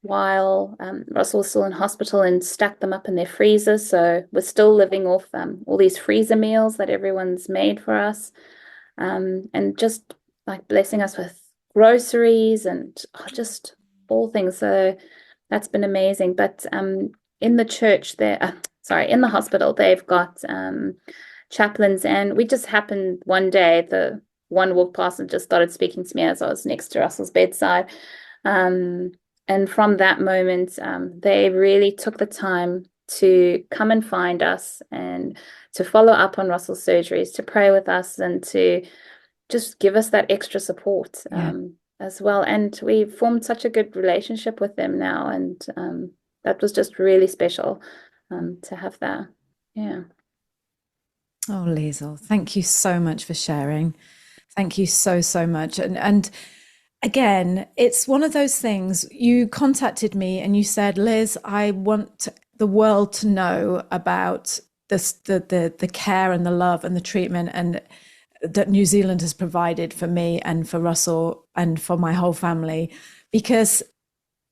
while Russell was still in hospital, and stacked them up in their freezers. So we're still living off all these freezer meals that everyone's made for us, and just like blessing us with groceries and just all things. So that's been amazing. But in the church there, in the hospital, they've got chaplains, and we just happened one day, the one walked past and just started speaking to me as I was next to Russell's bedside. And from that moment, they really took the time to come and find us and to follow up on Russell's surgeries, to pray with us and to just give us that extra support as well. And we formed such a good relationship with them now. And that was just really special to have that. Yeah. Oh, Leizl, thank you so much for sharing. Thank you so, so much. And again, it's one of those things. You contacted me and you said, Liz, I want the world to know about this, the care and the love and the treatment and that New Zealand has provided for me and for Russell and for my whole family. Because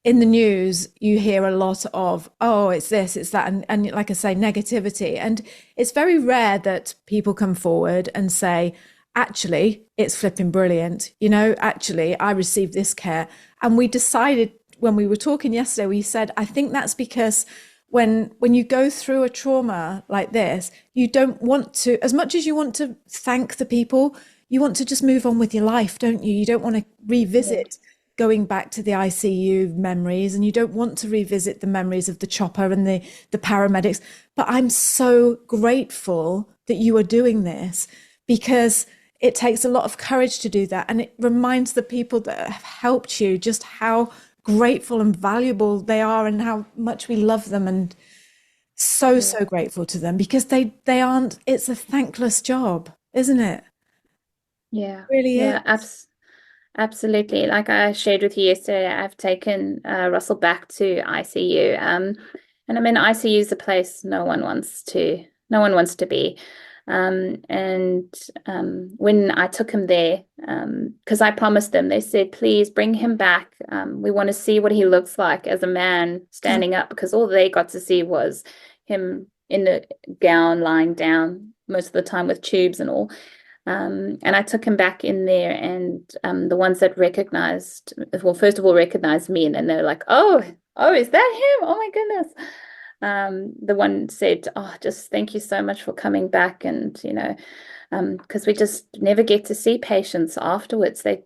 in the news, you hear a lot of, oh, it's this, it's that, and like I say, negativity. And it's very rare that people come forward and say, actually, it's flipping brilliant. You know, actually, I received this care. And we decided when we were talking yesterday, we said, I think that's because when you go through a trauma like this, you don't want to, as much as you want to thank the people, you want to just move on with your life, don't you? You don't want to revisit going back to the ICU memories, and you don't want to revisit the memories of the chopper and the paramedics. But I'm so grateful that you are doing this, because it takes a lot of courage to do that. And it reminds the people that have helped you just how grateful and valuable they are and how much we love them, and so grateful to them, because they aren't, it's a thankless job, isn't it? Yeah. It really is. Absolutely. Like I shared with you yesterday, I've taken Russell back to ICU. And I mean, ICU is a place no one wants to be. When I took him there, because I promised them, they said, please bring him back. We want to see what he looks like as a man standing up, because all they got to see was him in a gown lying down most of the time with tubes and all. And I took him back in there, and the ones that recognized, well, first of all, recognized me, and then they were like, oh, is that him? Oh my goodness. The one said, oh, just thank you so much for coming back. And, you know, because we just never get to see patients afterwards. They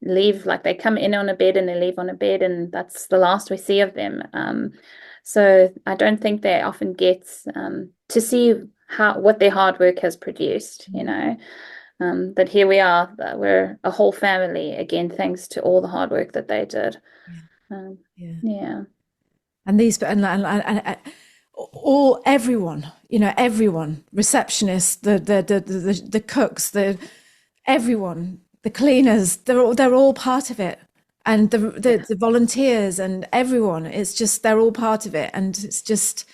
leave, like they come in on a bed and they leave on a bed, and that's the last we see of them. So I don't think they often get to see what their hard work has produced, you know. But here we are, we're a whole family again, thanks to all the hard work that they did. Yeah. And these, and all, everyone, you know, everyone, receptionists, the cooks, everyone, the cleaners, they're all part of it. And the volunteers and everyone, it's just, they're all part of it. And it's just,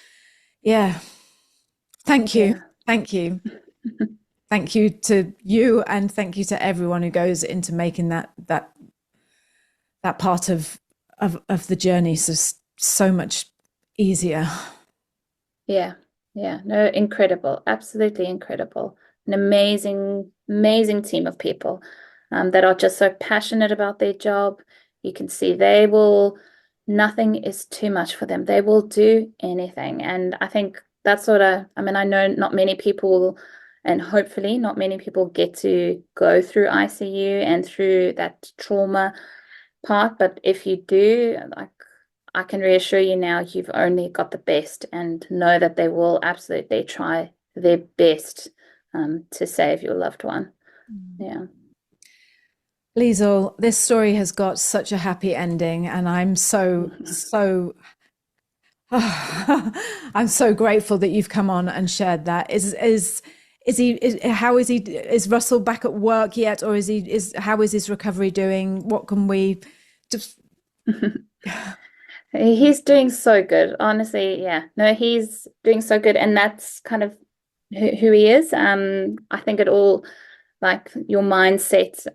thank you. Thank you. Thank you to you, and thank you to everyone who goes into making that part of the journey so much easier. Yeah. No, incredible. Absolutely incredible. An amazing team of people that are just so passionate about their job. You can see nothing is too much for them. They will do anything. And I think that's I know not many people, and hopefully not many people, get to go through ICU and through that trauma part. But if you do, like, I can reassure you now, you've only got the best, and know that they will absolutely try their best to save your loved one. Yeah. Leizl, this story has got such a happy ending, and I'm so I'm so grateful that you've come on and shared that. Is Russell back at work yet, or how is his recovery doing? What can we just He's doing so good, honestly. Yeah, no, he's doing so good, and that's kind of who he is. I think it all, like, your mindset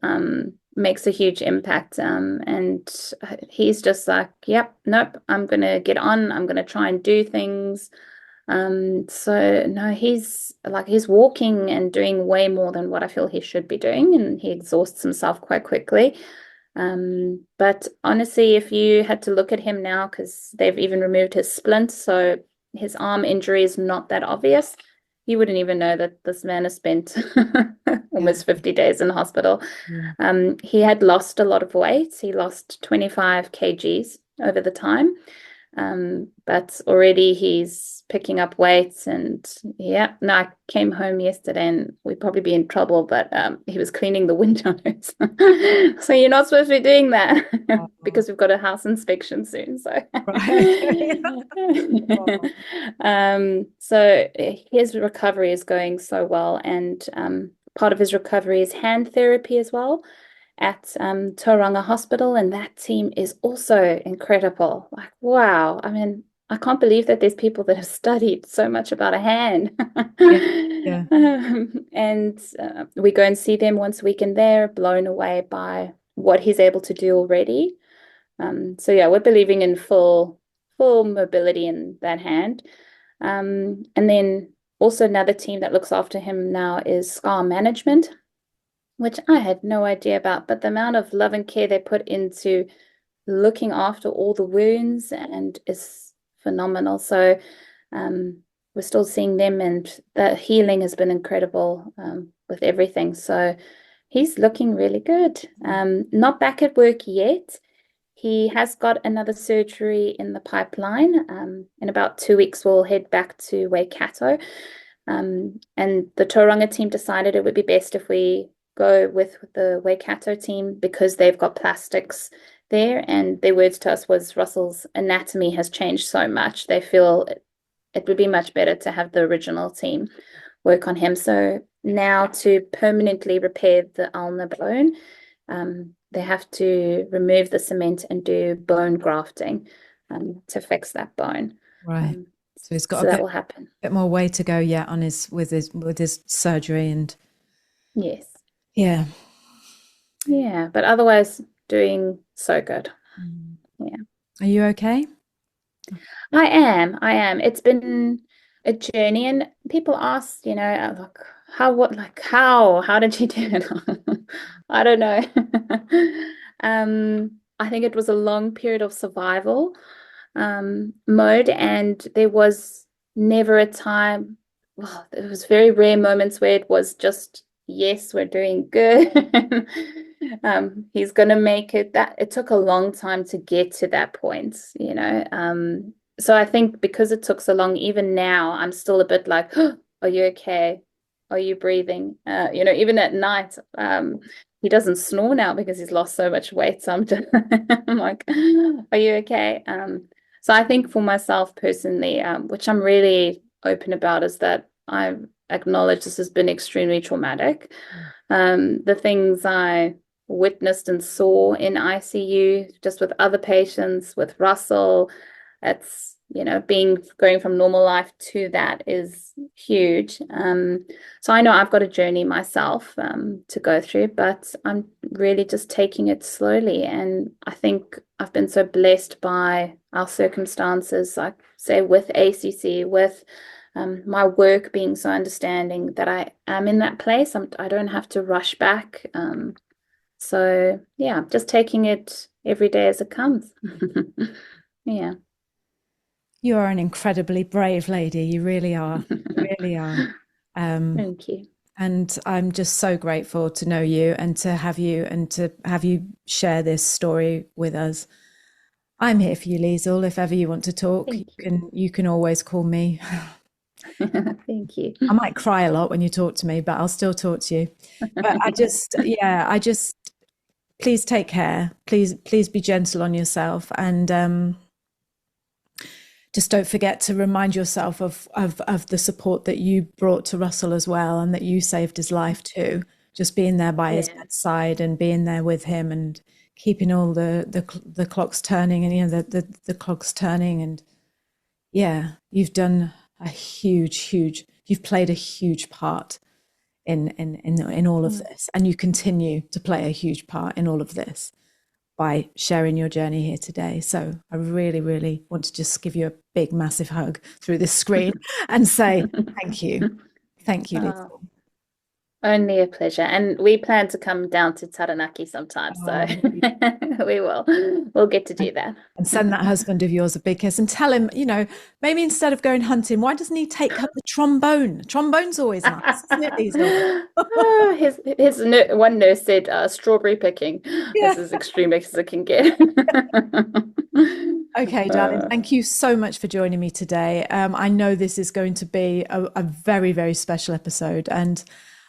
makes a huge impact, and he's just like, yep, nope, I'm gonna get on, I'm gonna try and do things. So no, he's walking and doing way more than what I feel he should be doing, and he exhausts himself quite quickly. But honestly, if you had to look at him now, because they've even removed his splint, so his arm injury is not that obvious, you wouldn't even know that this man has spent almost 50 days in hospital. He had lost a lot of weight. He lost 25 kgs over the time. But already he's picking up weight, and yeah, no, I came home yesterday and we'd probably be in trouble, but he was cleaning the windows. So you're not supposed to be doing that because we've got a house inspection soon. So so his recovery is going so well, and part of his recovery is hand therapy as well at Tauranga Hospital, and that team is also incredible. Like, wow. I mean, I can't believe that there's people that have studied so much about a hand. Yeah. And we go and see them once a week, and they're blown away by what he's able to do already. So yeah, we're believing in full mobility in that hand. And then also another team that looks after him now is scar management, which I had no idea about, but the amount of love and care they put into looking after all the wounds and is phenomenal. So we're still seeing them, and the healing has been incredible with everything. So he's looking really good. Not back at work yet. He has got another surgery in the pipeline. In about 2 weeks, we'll head back to Waikato. And the Tauranga team decided it would be best if we go with the Waikato team because they've got plastics there, and their words to us was Russell's anatomy has changed so much. They feel it would be much better to have the original team work on him. So now to permanently repair the ulnar bone, they have to remove the cement and do bone grafting to fix that bone. Right. So he's got so that will happen. Bit more way to go yet on with his surgery, and yes. Yeah. Yeah, but otherwise doing so good. Yeah. Are you okay? I am. It's been a journey, and people ask, like, how did you do it? I don't know. I think it was a long period of survival mode, and there was never a time. Well, there was very rare moments where it was just, yes, we're doing good. He's gonna make it. That it took a long time to get to that point, So I think because it took so long, even now, I'm still a bit like, oh, are you okay? Are you breathing? Even at night, he doesn't snore now because he's lost so much weight. So I'm like, are you okay? So I think for myself personally, which I'm really open about, is that I acknowledge this has been extremely traumatic. The things I witnessed and saw in ICU, just with other patients, with Russell, it's, going from normal life to that is huge. So I know I've got a journey myself to go through, but I'm really just taking it slowly. And I think I've been so blessed by our circumstances, like say with ACC, with my work being so understanding that I am in that place. I don't have to rush back. So yeah, just taking it every day as it comes. Yeah. You are an incredibly brave lady. You really are. You really are. Thank you. And I'm just so grateful to know you and to have you share this story with us. I'm here for you, Leizl. If ever you want to talk, you can always call me. Thank you. I might cry a lot when you talk to me, but I'll still talk to you. But I just please take care. Please be gentle on yourself, and just don't forget to remind yourself of the support that you brought to Russell as well, and that you saved his life too. Just being there by his bedside and being there with him and keeping all the clocks turning, and the clogs turning, and you've done you've played a huge part in all of this, and you continue to play a huge part in all of this by sharing your journey here today. So I really, really want to just give you a big, massive hug through this screen and say thank you. Thank you, Leizl. Only a pleasure. And we plan to come down to Taranaki sometime. So we will. We'll get to do that. And send that husband of yours a big kiss and tell him, maybe instead of going hunting, why doesn't he take up the trombone? Trombone's always nice, isn't it, Leizl? His one nurse said strawberry picking. This is extreme as it can get. Okay, darling, thank you so much for joining me today. I know this is going to be a very, very special episode. And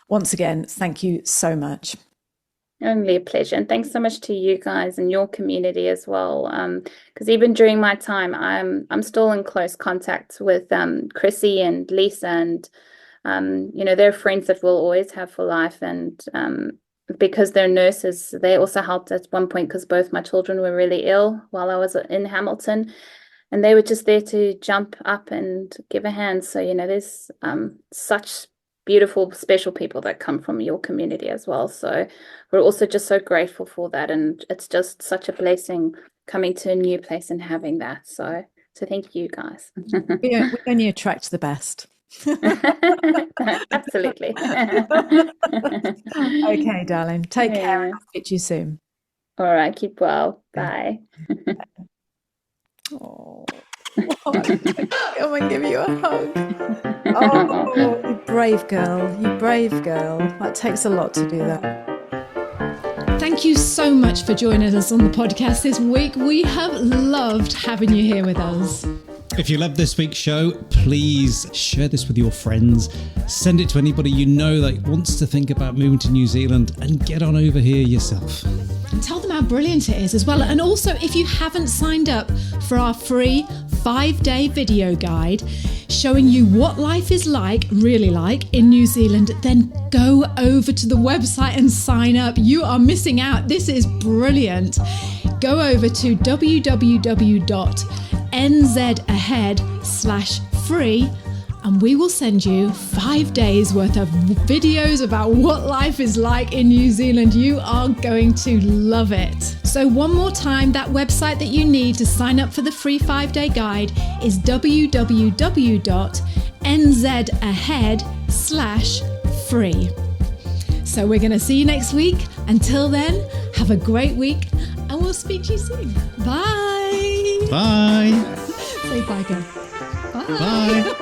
once again, thank you so much. Only a pleasure. And thanks so much to you guys and your community as well. Because even during my time, I'm still in close contact with Chrissy and Lisa, and they're friends that we'll always have for life. And because they're nurses, they also helped at one point because both my children were really ill while I was in Hamilton, and they were just there to jump up and give a hand. So, there's such beautiful, special people that come from your community as well. So we're also just so grateful for that. And it's just such a blessing coming to a new place and having that. So thank you guys. We only attract the best. Absolutely. Okay, darling. Take care. And I'll speak to you soon. All right. Keep well. Bye. Oh, come and give you a hug. Oh, you brave girl. You brave girl. That takes a lot to do that. Thank you so much for joining us on the podcast this week. We have loved having you here with us. If you love this week's show, please share this with your friends. Send it to anybody you know that wants to think about moving to New Zealand, and get on over here yourself. And tell them how brilliant it is as well. And also, if you haven't signed up for our free 5-day video guide showing you what life is really like in New Zealand, then go over to the website and sign up. You are missing out. This is brilliant. Go over to www.nzahead/free and we will send you 5 days worth of videos about what life is like in New Zealand. You are going to love it. So one more time, that website that you need to sign up for the free 5-day guide is www.nzahead/free. So we're going to see you next week. Until then, have a great week and we'll speak to you soon. Bye. Bye. Say bye, girl. Bye. Bye.